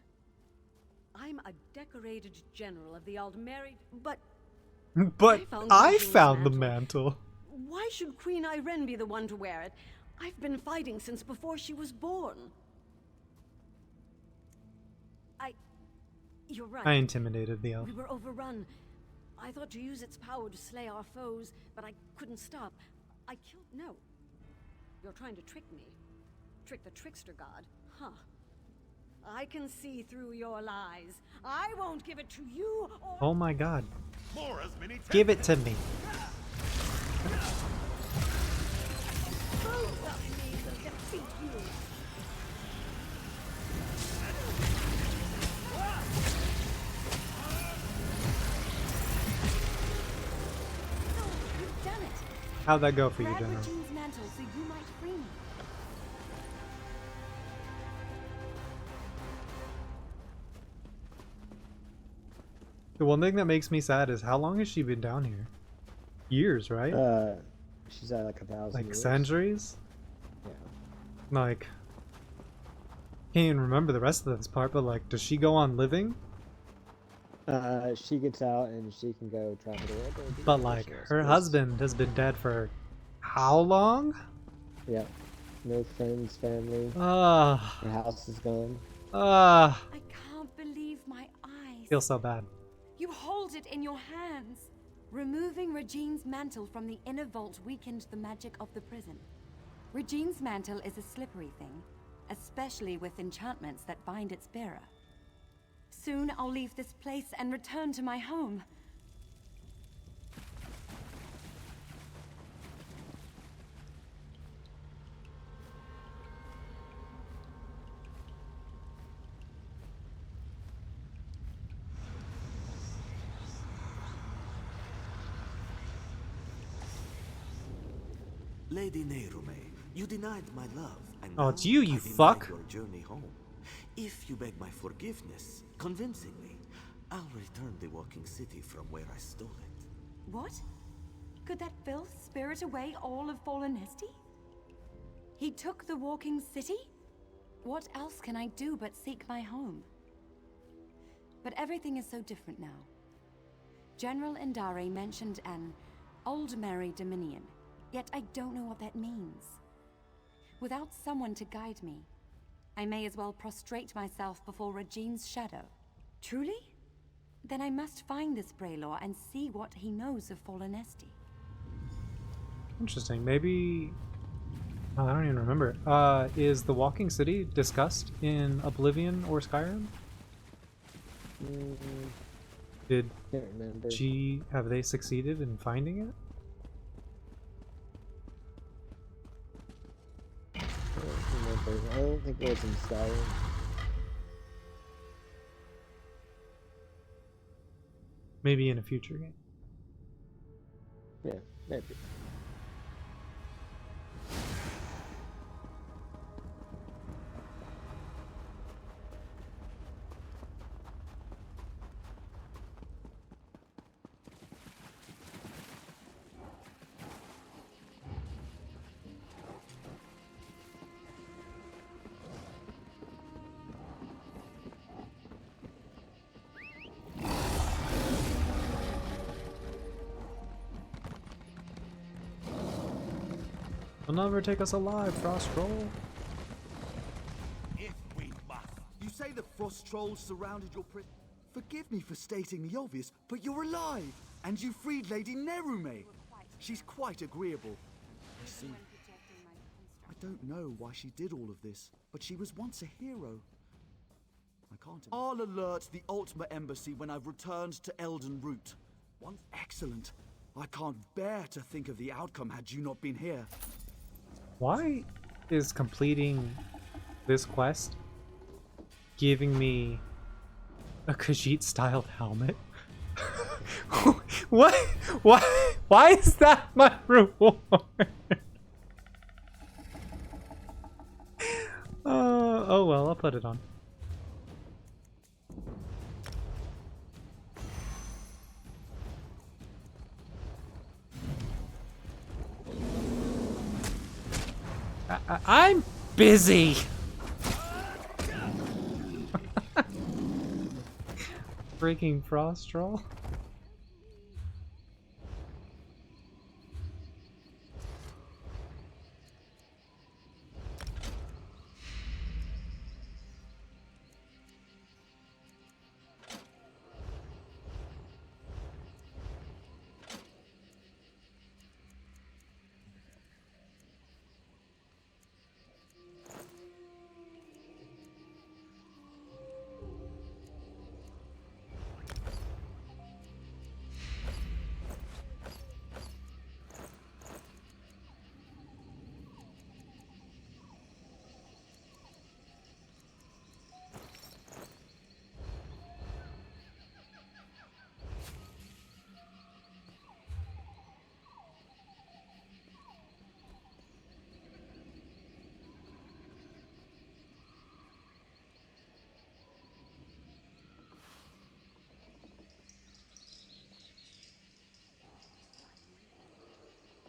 I'm a decorated general of the Aldmeri, but But I Queen found the Iren's mantle. why should Queen Irene be the one to wear it? I've been fighting since before she was born. You're right. I intimidated the elf. We were overrun. I thought to use its power to slay our foes, but I couldn't stop. I killed... No. You're trying to trick me. Trick the trickster god. Huh. I can see through your lies. I won't give it to you or... Oh my god. Mora's mini Give it to me. Both of me will defeat you. You've done it. How'd that go for you, Grab General? Regine's mantle so you might free me. The one thing that makes me sad is how long has she been down here? Years, right? She's at like 1,000 Like years. centuries? Yeah. Like, can't even remember the rest of this part, but like, does she go on living? She gets out and she can go travel the world. But like, her husband has been dead for how long? Yep. No friends, family. Ah. Her house is gone. Ah. I can't believe my eyes. Feel so bad. You hold it in your hands. Removing Regine's mantle from the inner vault weakened the magic of the prison. Regine's mantle is a slippery thing, especially with enchantments that bind its bearer. Soon I'll leave this place and return to my home. Lady Nerume, you denied my love, and oh, now it's you, I you deny fuck. your journey home. If you beg my forgiveness, convincingly, I'll return the walking city from where I stole it. What? Could that filth spirit away all of Fallen Esty? He took the walking city? What else can I do but seek my home? But everything is so different now. General Indare mentioned an Old Merry Dominion, yet I don't know what that means. Without someone to guide me, I may as well prostrate myself before Regine's shadow. Truly? Then I must find this Braylor and see what he knows of Fallen Esty. Interesting. Maybe... oh, I don't even remember. Is the Walking City discussed in Oblivion or Skyrim? Did Can't remember. have they succeeded in finding it? I don't think it was in Skyrim. Maybe in a future game. Yeah, maybe. They'll never take us alive, Frost Troll. If we must. You say the frost trolls surrounded your prison? Forgive me for stating the obvious, but you're alive! And you freed Lady Nerume! She's quite agreeable. I see. I don't know why she did all of this, but she was once a hero. I can't... I'll alert the Ultima Embassy when I've returned to Elden Root. Once... Excellent. I can't bear to think of the outcome had you not been here. Why is completing this quest giving me a Khajiit-styled helmet? What? Why is that my reward? Oh well, I'll put it on. I'm busy. Freaking frost troll.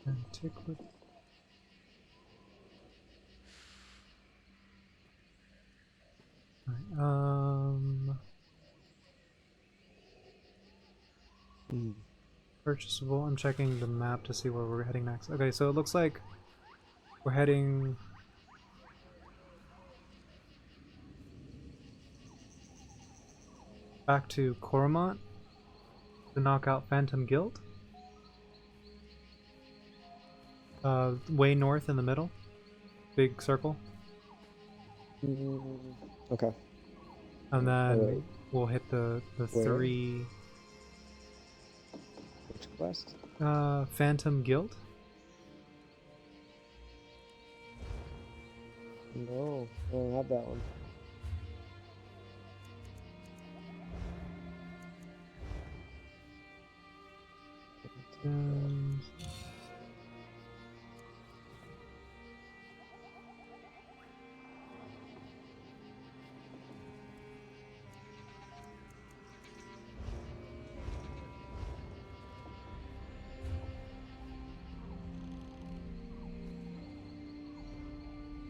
Antiquity. Right, purchasable. I'm checking the map to see where we're heading next. Okay, so it looks like we're heading back to Coromant to knock out Phantom Guild. Way north in the middle. Big circle. Okay. And then wait. we'll hit the Where? 3... Which quest? Phantom Guild. No, I don't have that one.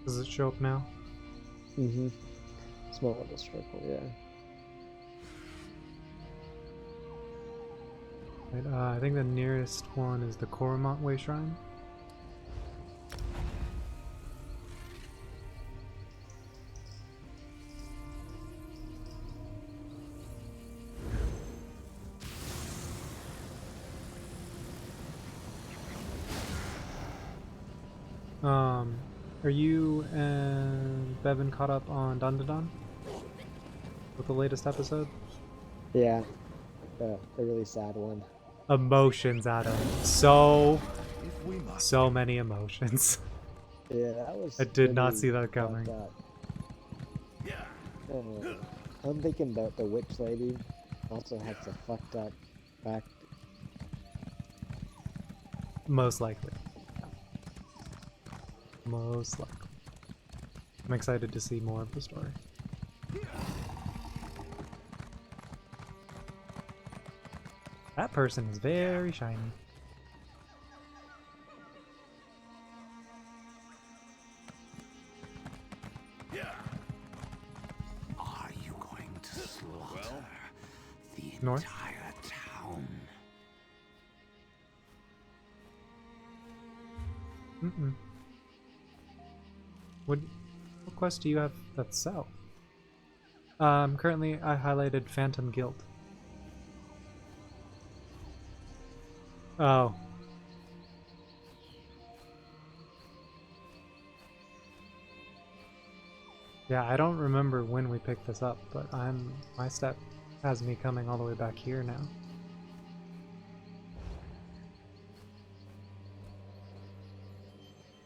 Does it show up now? Mm-hmm. Small little circle, yeah. Right, I think the nearest one is the Coromant Way Shrine. Are you and Bevan caught up on Dandadan? With the latest episode? Yeah. The really sad one. Emotions, Adam. So many emotions. Yeah, that was. I did not pretty see that coming. fucked up. I'm thinking that the witch lady also had some fucked up back. Most likely. Most likely. I'm excited to see more of the story. That person is very shiny. Are you going to slaughter the North? entire town? Mm-mm. What quest do you have that's south? Currently I highlighted Phantom Guild. Oh. Yeah, I don't remember when we picked this up, but my step has me coming all the way back here now.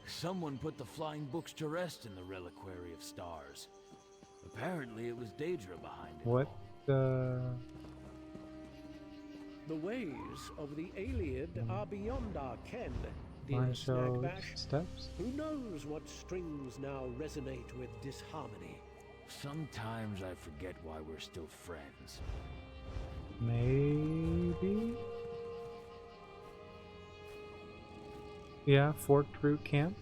Someone put the flying books to rest in the Reliquary of Stars. Apparently it was Daedra behind it. What The ways of the Iliad are beyond our ken, dear mine shows Snagbash. steps? Who knows what strings now resonate with disharmony? Sometimes I forget why we're still friends. Maybe? Yeah, Forked Root Camp.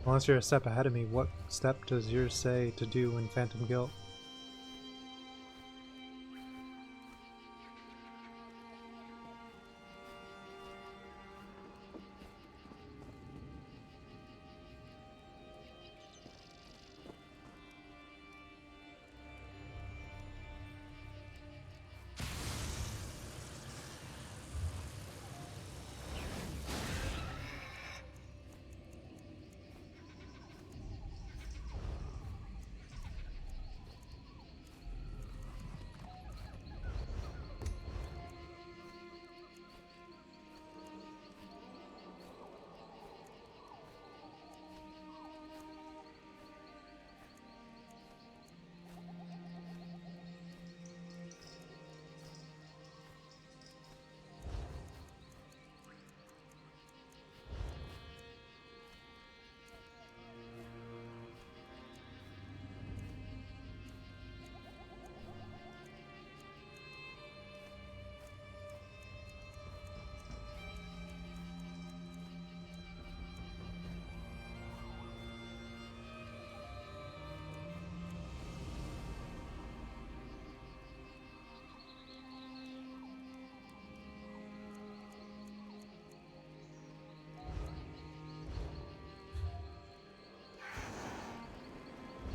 Unless you're a step ahead of me, what step does yours say to do in Phantom Guild?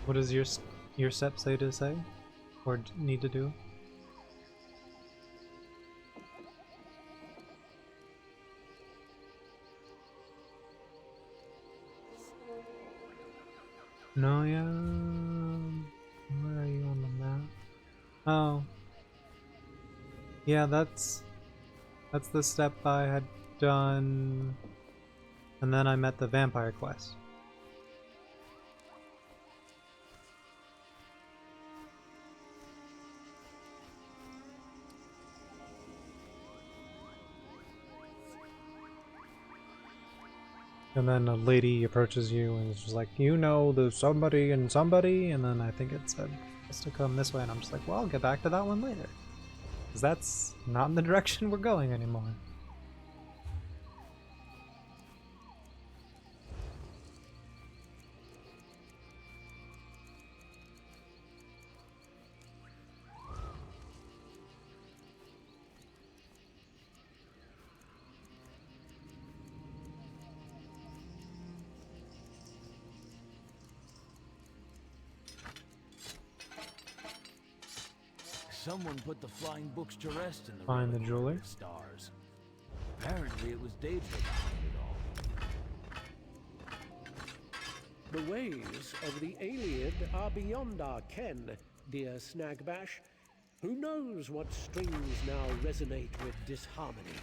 What does your step say to say? Or need to do? No, yeah. Where are you on the map? Oh. Yeah, that's the step I had done, and then I met the vampire quest. And then a lady approaches you and is just like, you know, there's somebody and somebody, and then I think it said just to come this way, and I'm just like, well, I'll get back to that one later. Because that's not in the direction we're going anymore. Someone put the flying books to rest in the Find the reliquary jeweler. of stars. Apparently it was Daedra behind it all. The ways of the Iliad are beyond our ken, dear Snagbash. Who knows what strings now resonate with disharmony?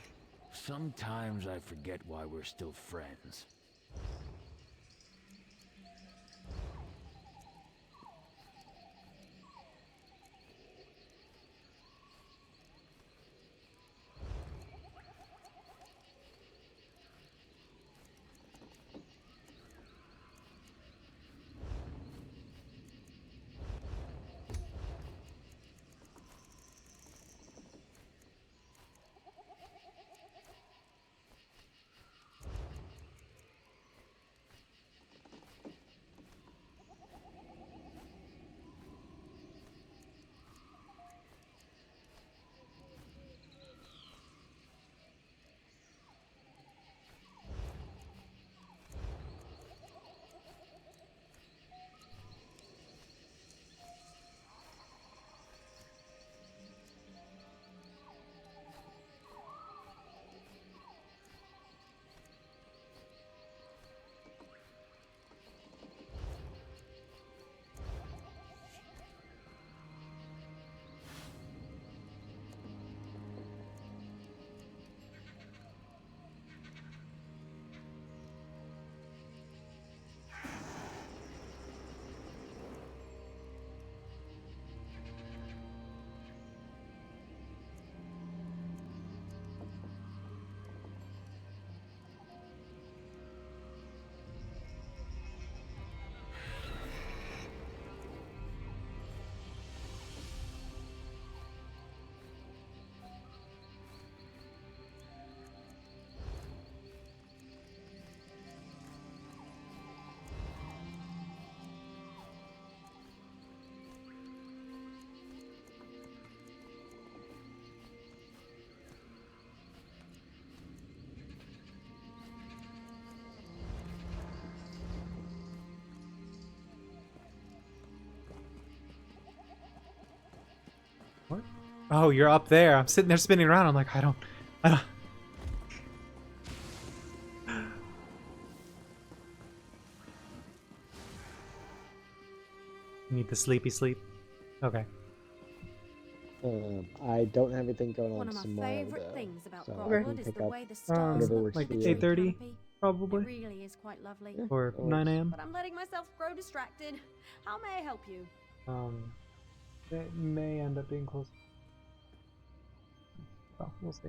Sometimes I forget why we're still friends. What? Oh, you're up there. I'm sitting there spinning around. I'm like, I don't. Need the sleepy sleep. Okay. I don't have anything going on One of my tomorrow, favorite though, things about so I Brotherhood can is pick the up way the stars whatever look works like for you. 8:30, probably. It really is quite lovely. Yeah, Or 9 a.m. But I'm letting myself grow distracted. How may I help you? It may end up being close. Well, we'll see.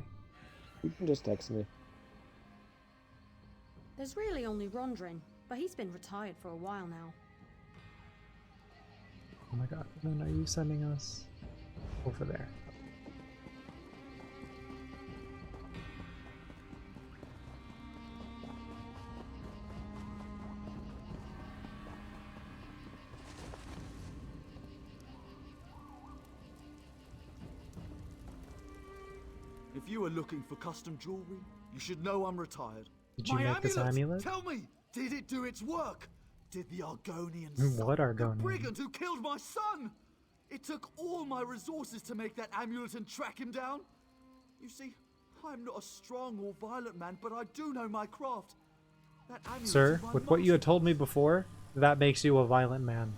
You can just text me. There's really only Rondrin, but he's been retired for a while now. Oh my god. Then are you sending us over there? If you are looking for custom jewelry, you should know I'm retired. Did you My make this amulet? Tell me, did it do its work? did the Argonian What son, Argonian? the brigand who killed my son! It took all my resources to make that amulet and track him down. You see, I'm not a strong or violent man, but I do know my craft. That amulet Sir, is my with what you had masterpiece. told me before, that makes you a violent man.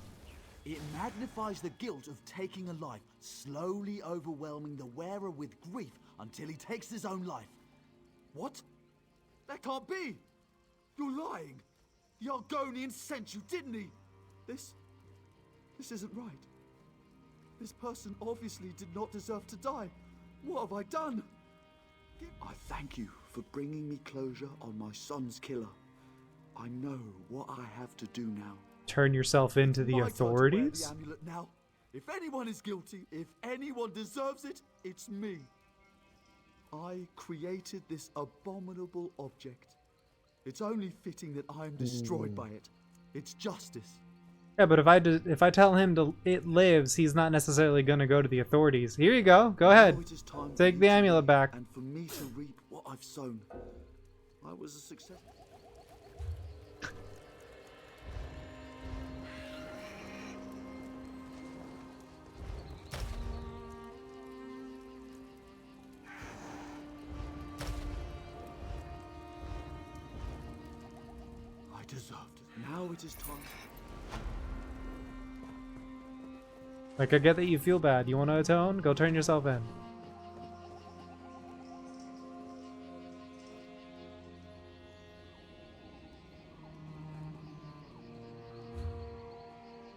It magnifies the guilt of taking a life, slowly overwhelming the wearer with grief until he takes his own life. What? That can't be! You're lying! The Argonian sent you, didn't he? This isn't right. This person obviously did not deserve to die. What have I done? I thank you for bringing me closure on my son's killer. I know what I have to do now. Turn yourself into the My time to wear authorities? the amulet now. If anyone is guilty, if anyone deserves it, it's me. I created this abominable object. It's only fitting that I am destroyed by it. It's justice. Yeah, but if I tell him to it lives, he's not necessarily gonna go to the authorities. Here you go. Go ahead. Now it is time for Take you the to amulet reap back. and for me to reap what I've sown. I was a success. I deserved it. Now it is time. Like, I get that you feel bad. You want to atone? Go turn yourself in.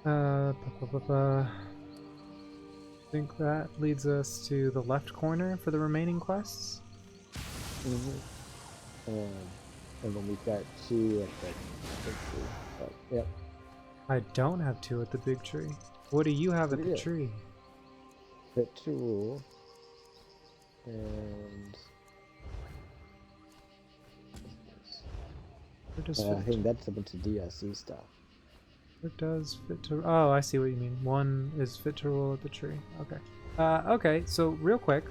I think that leads us to the left corner for the remaining quests. And then we've got 2 at the big tree. But, yep. I don't have 2 at the big tree. What do you have at the tree? Fit to rule. And Where does I fit think that's a bunch of DLC stuff. Where does fit to... Oh, I see what you mean. 1 is fit to rule at the tree. Okay. Okay, so real quick,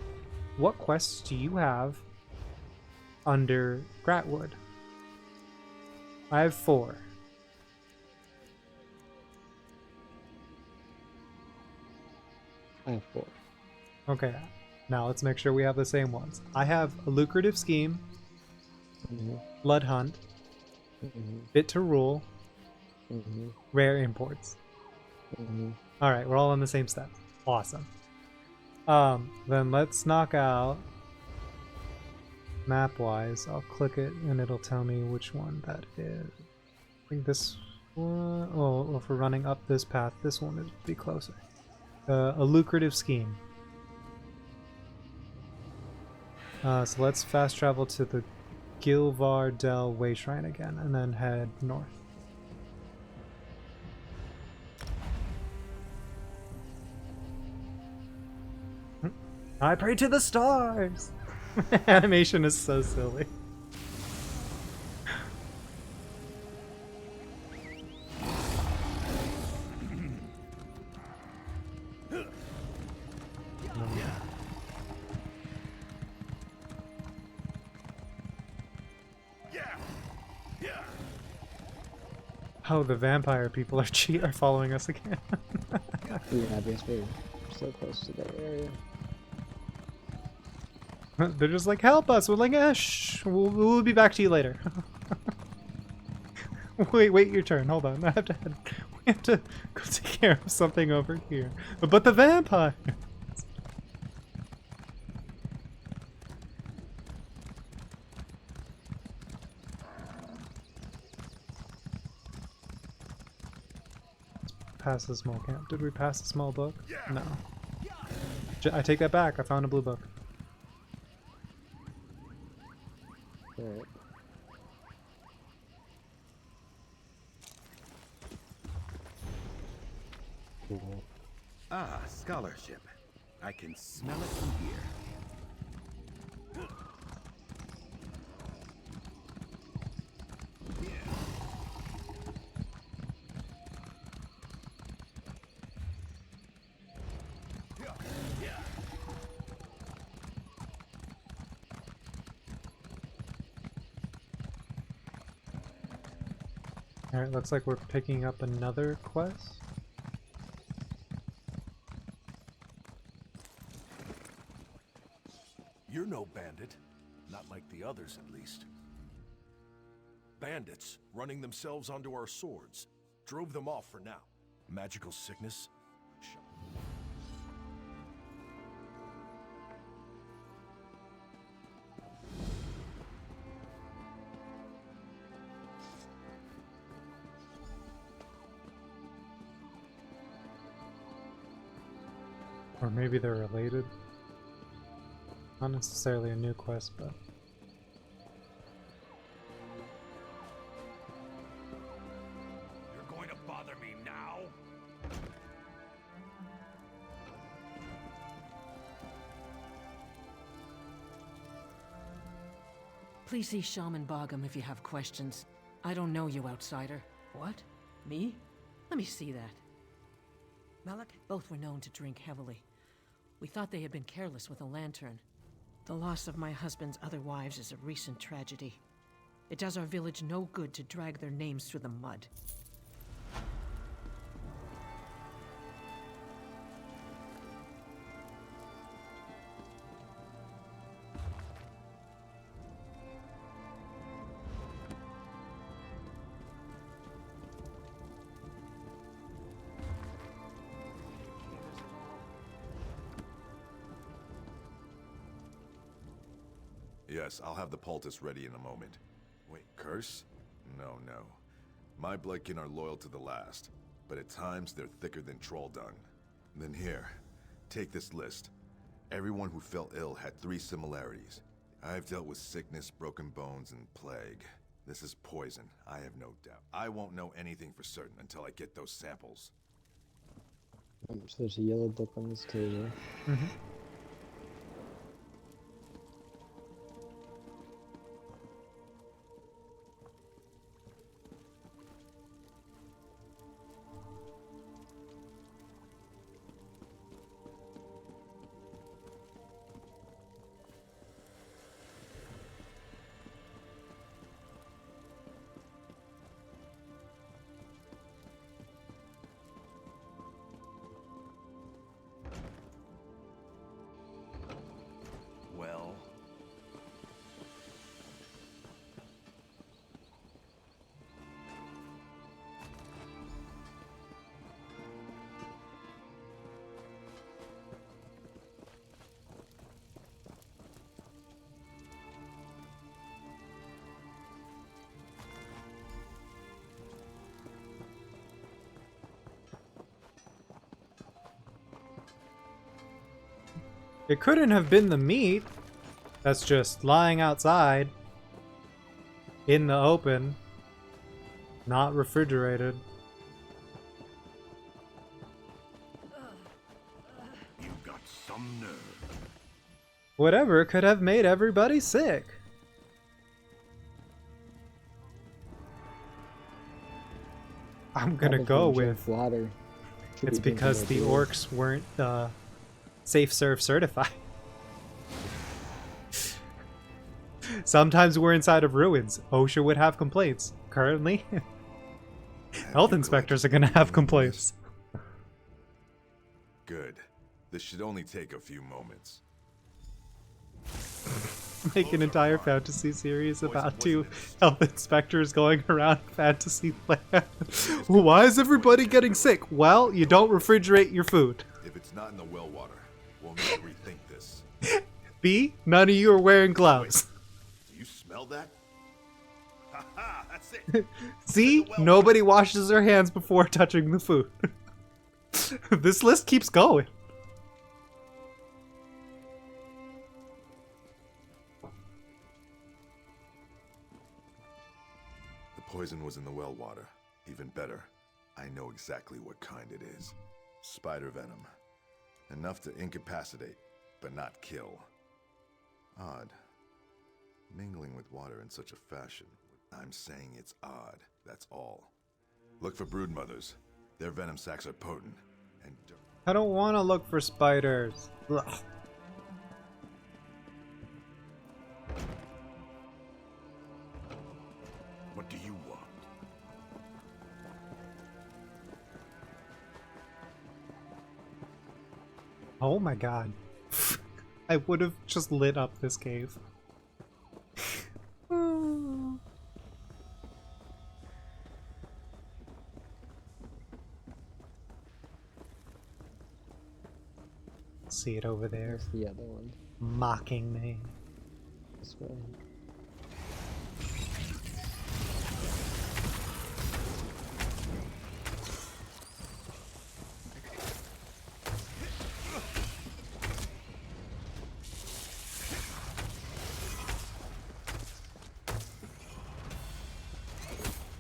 what quests do you have under Gratwood? I have 4. I have 4. Okay, now let's make sure we have the same ones. I have a lucrative scheme, blood hunt, fit to rule, rare imports. All right, we're all on the same step. Awesome. Then let's knock out map-wise. I'll click it and it'll tell me which one that is. I think this one. Oh, if we're running up this path, this one would be closer. A lucrative scheme. So let's fast travel to the Gilvar Del Way Shrine again, and then head north. I pray to the stars! Animation is so silly. Oh, the vampire people are following us again. Yeah, because we're so close to that area. They're just like, help us! We're like, shh, we'll be back to you later. Wait your turn. Hold on. We have to go take care of something over here. But the vampire! Pass the small camp. Did we pass the small book? No. I take that back. I found a blue book. Alright. Cool. Ah, scholarship. I can smell it from here. Alright, looks like we're picking up another quest. You're no bandit. Not like the others, at least. Bandits, running themselves onto our swords. Drove them off for now. Magical sickness? Or maybe they're related. Not necessarily a new quest, but... You're going to bother me now? Please see Shaman Bogum if you have questions. I don't know you, outsider. What? Me? Let me see that. Malak? Both were known to drink heavily. We thought they had been careless with a lantern. The loss of my husband's other wives is a recent tragedy. It does our village no good to drag their names through the mud. Yes, I'll have the poultice ready in a moment. Wait, curse? No, no. My bloodkin are loyal to the last, but at times they're thicker than troll dung. Then here, take this list. Everyone who fell ill had 3 similarities. I've dealt with sickness, broken bones, and plague. This is poison, I have no doubt. I won't know anything for certain until I get those samples. So there's a yellow book on this table. Mm-hmm. Well... It couldn't have been the meat that's just lying outside in the open, not refrigerated. You got some nerve. Whatever could have made everybody sick. I'm gonna go with water. It's because the orcs weren't safe serve certified. Sometimes we're inside of ruins. OSHA would have complaints. Currently, health inspectors are gonna have complaints. Good. This should only take a few moments. Make an entire fantasy series about 2 health inspectors going around fantasy land. Why is everybody getting sick? Well, you don't refrigerate your food. If it's not in the well water, we'll need to rethink this. B, none of you are wearing gloves. Do you smell that? Haha, that's it. C, nobody washes their hands before touching the food. This list keeps going. The poison was in the well water. Even better, I know exactly what kind it is. Spider venom. Enough to incapacitate, but not kill. Odd. Mingling with water in such a fashion. I'm saying it's odd, that's all. Look for brood mothers. Their venom sacs are potent. And I don't want to look for spiders. Ugh. what do you want? Oh my god. I would have just lit up this cave. See it over there. There's the other one. Mocking me. This way.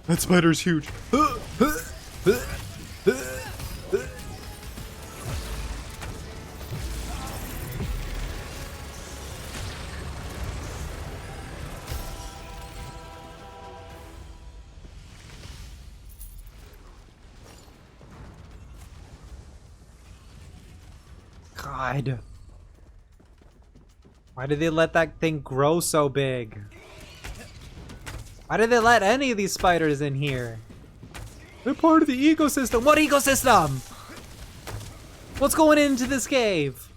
That spider's huge. God. Why did they let that thing grow so big? Why did they let any of these spiders in here? They're part of the ecosystem. What ecosystem? What's going into this cave?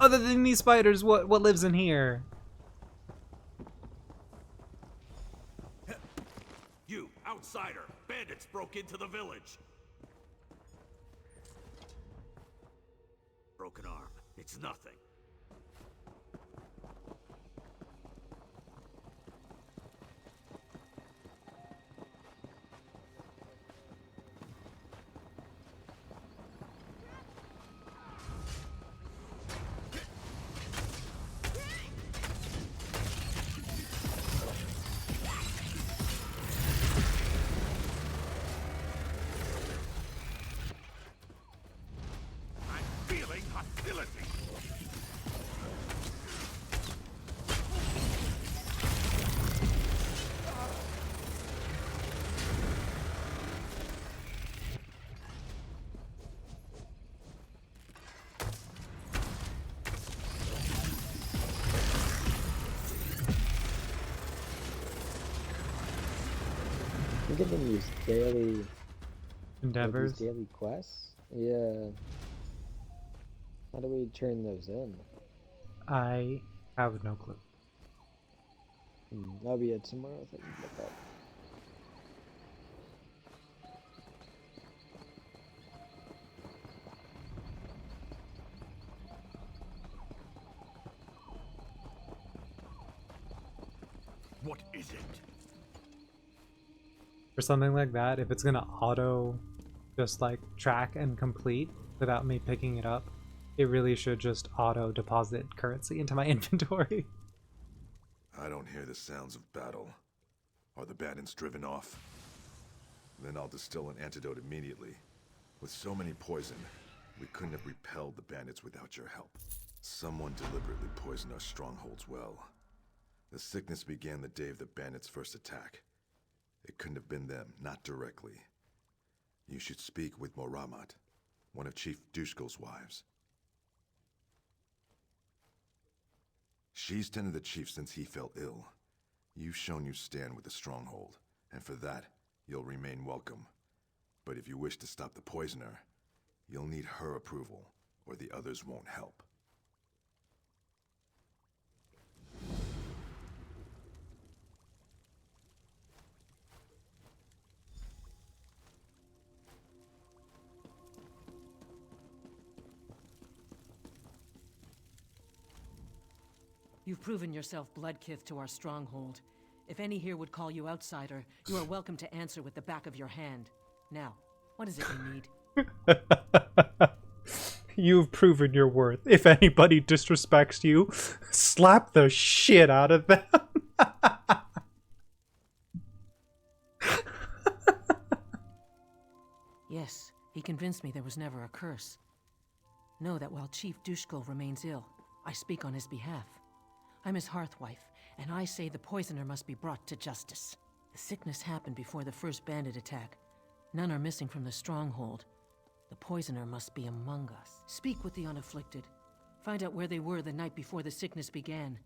Other than these spiders, what lives in here? You, outsider! Bandits broke into the village! Broken arm. It's nothing. Feeling hostility. We can then use daily endeavors. Daily quests. Yeah. How do we turn those in? I have no clue. That'll be it tomorrow. I think we look up. What is it? For something like that, if it's gonna auto just like track and complete without me picking it up, it really should just auto deposit currency into my inventory. I don't hear the sounds of battle. Are the bandits driven off? Then I'll distill an antidote immediately. With so many poison, we couldn't have repelled the bandits without your help. Someone deliberately poisoned our strongholds well. The sickness began the day of the bandits' first attack. It couldn't have been them, not directly. You should speak with Moramat, one of Chief Dushko's wives. She's tended the chief since he fell ill. You've shown you stand with the stronghold, and for that, you'll remain welcome. But if you wish to stop the poisoner, you'll need her approval, or the others won't help. You've proven yourself bloodkith to our stronghold. If any here would call you outsider, you are welcome to answer with the back of your hand. Now, what is it you need? You've proven your worth. If anybody disrespects you, slap the shit out of them. Yes, he convinced me there was never a curse. Know that while Chief Dushko remains ill, I speak on his behalf. I'm his hearthwife, and I say the poisoner must be brought to justice. The sickness happened before the first bandit attack. None are missing from the stronghold. The poisoner must be among us. Speak with the unafflicted. Find out where they were the night before the sickness began.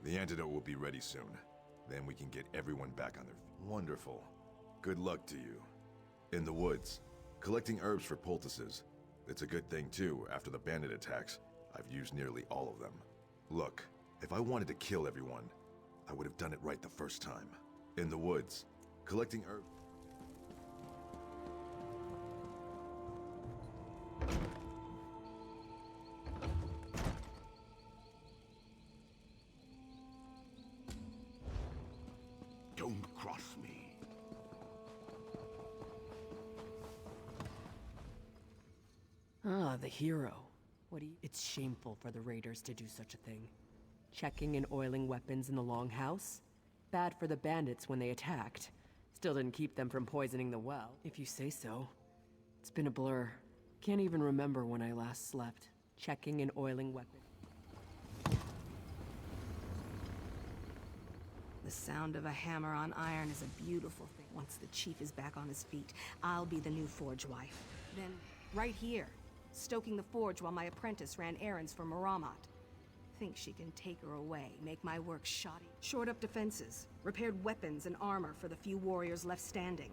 The antidote will be ready soon. Then we can get everyone back on their feet. Wonderful. Good luck to you. In the woods, collecting herbs for poultices. It's a good thing too, after the bandit attacks. I've used nearly all of them. Look, if I wanted to kill everyone, I would have done it right the first time. In the woods, collecting herbs. Don't cross me. Ah, the hero. What do you... It's shameful for the raiders to do such a thing. Checking and oiling weapons in the Longhouse? Bad for the bandits when they attacked. Still didn't keep them from poisoning the well. If you say so. It's been a blur. Can't even remember when I last slept. Checking and oiling weapons. The sound of a hammer on iron is a beautiful thing. Once the chief is back on his feet, I'll be the new forge wife. Then, right here, stoking the forge while my apprentice ran errands for Maramat. Think she can take her away, make my work shoddy. Shored up defenses, repaired weapons and armor for the few warriors left standing.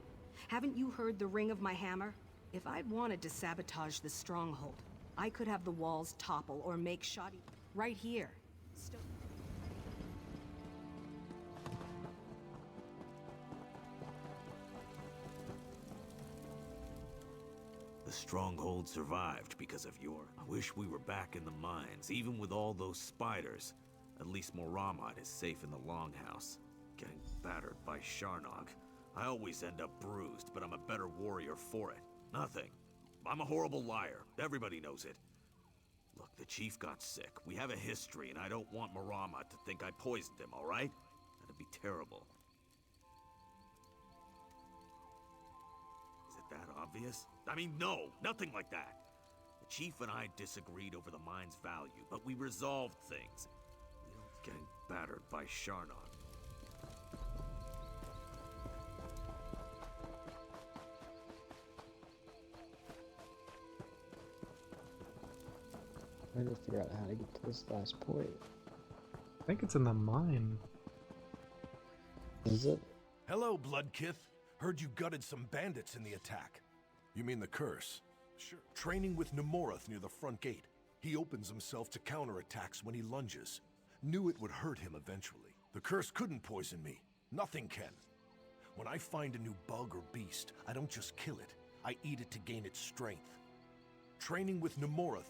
Haven't you heard the ring of my hammer? If I'd wanted to sabotage the stronghold, I could have the walls topple or make shoddy. Right here. The stronghold survived because of your... I wish we were back in the mines, even with all those spiders. At least Moramot is safe in the Longhouse. Getting battered by Sharnog. I always end up bruised, but I'm a better warrior for it. Nothing. I'm a horrible liar. Everybody knows it. Look, the chief got sick. We have a history, and I don't want Moramot to think I poisoned him, alright? That'd be terrible. Is it that obvious? I mean, no, nothing like that. The chief and I disagreed over the mine's value, but we resolved things. We don't getting battered by Sharnog. Trying to figure out how to get to this last point. I think it's in the mine. Is it? Hello, Bloodkith. Heard you gutted some bandits in the attack. You mean the curse? Sure. Training with Nemorath near the front gate. He opens himself to counterattacks when he lunges. Knew it would hurt him eventually. The curse couldn't poison me. Nothing can. When I find a new bug or beast, I don't just kill it. I eat it to gain its strength. Training with Nemorath.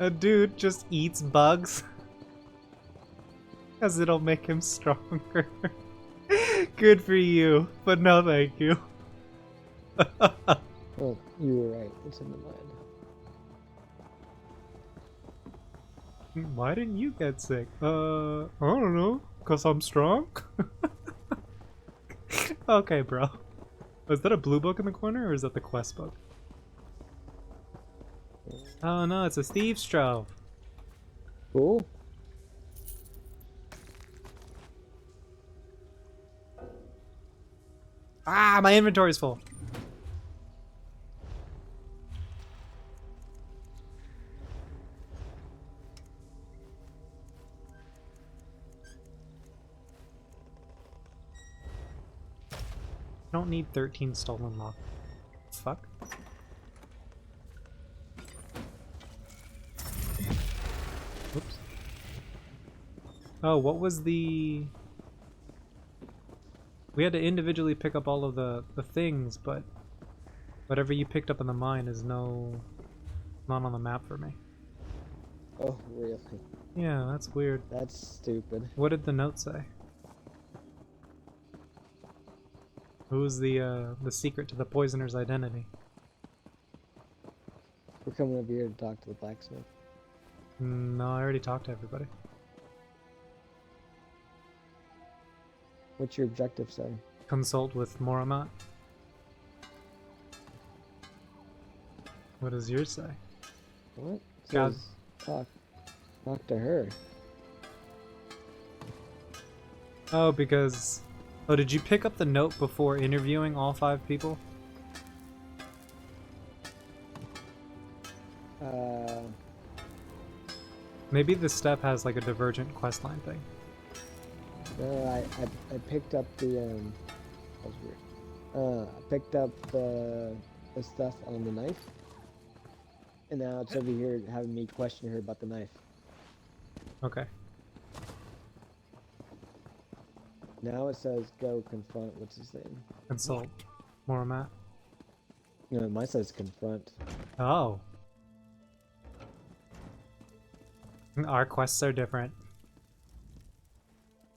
A dude just eats bugs. Because it'll make him stronger. Good for you, but no thank you. Well, you were right. It's in the mine. Why didn't you get sick? I don't know. Because I'm strong? Okay, bro. Is that a blue book in the corner, or is that the quest book? Oh no, it's a Steve's Trove. Cool. Ah, my inventory's full. I don't need 13 stolen lock. Fuck. Oops. Oh, what was the... We had to individually pick up all of the things, but whatever you picked up in the mine is not on the map for me. Oh, really? Yeah, that's weird. That's stupid. What did the note say? Who's the secret to the poisoner's identity? We're coming over here to talk to the blacksmith. No, I already talked to everybody. What's your objective, say? Consult with Moramat. What does yours say? What? It God. says talk to her. Oh, because... Oh, did you pick up the note before interviewing all 5 people? Maybe this step has like a divergent questline thing. No, I picked up the that was weird. I picked up the stuff on the knife, and now it's over here having me question her about the knife. Okay. Now it says go confront. What's his name? Consult. Moromat. No, mine says confront. Oh. Our quests are different.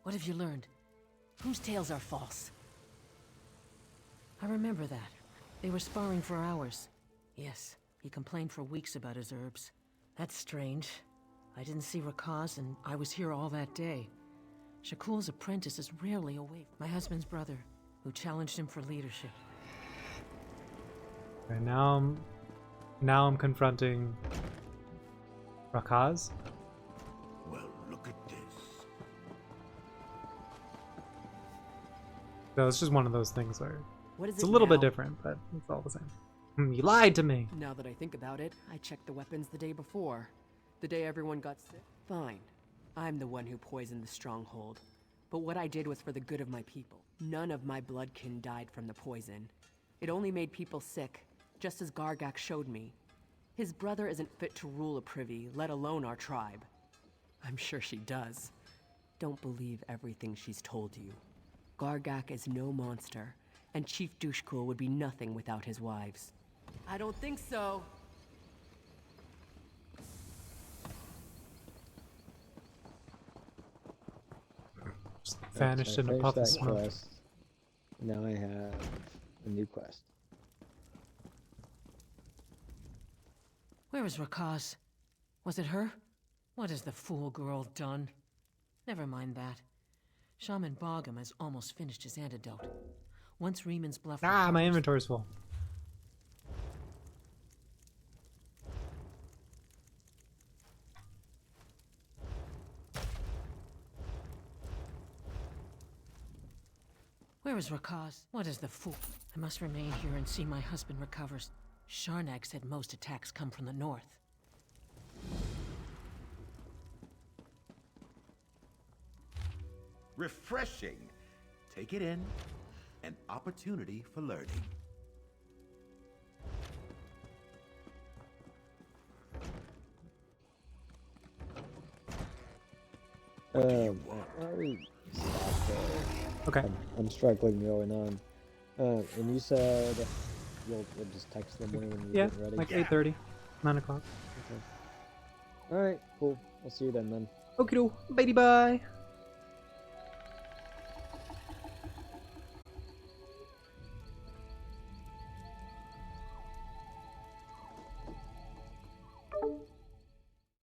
What have you learned? Whose tales are false? I remember that. They were sparring for hours. Yes, he complained for weeks about his herbs. That's strange. I didn't see Rakaz, and I was here all that day. Shakul's apprentice is rarely away. My husband's brother, who challenged him for leadership. Okay, now I'm confronting Rakaz. Well, look at this. So it's just one of those things where What is it's it a little bit now? different, but it's all the same. You lied to me. Now that I think about it, I checked the weapons the day before. The day everyone got sick. Fine. I'm the one who poisoned the stronghold. But what I did was for the good of my people. None of my bloodkin died from the poison. It only made people sick, just as Gargak showed me. His brother isn't fit to rule a privy, let alone our tribe. I'm sure she does. Don't believe everything she's told you. Gargak is no monster, and Chief Dushkul would be nothing without his wives. I don't think so. Just vanished in a puff of smoke. Quest. Now I have a new quest. Where is Rakaz? Was it her? What has the fool girl done? Never mind that. Shaman Bogum has almost finished his antidote. Once Riemann's bluff... Ah, my inventory's full. Where is Rakaz? What is the fool? I must remain here and see my husband recovers. Sharnak said most attacks come from the north. Refreshing. Take it in. An opportunity for learning. Stop there. Okay. I'm struggling going on. And you said you'll just text them when you Yeah, get ready? like 8:30, 9 o'clock. Okay. Alright, cool. I'll see you then. Okie doke. Bye bye.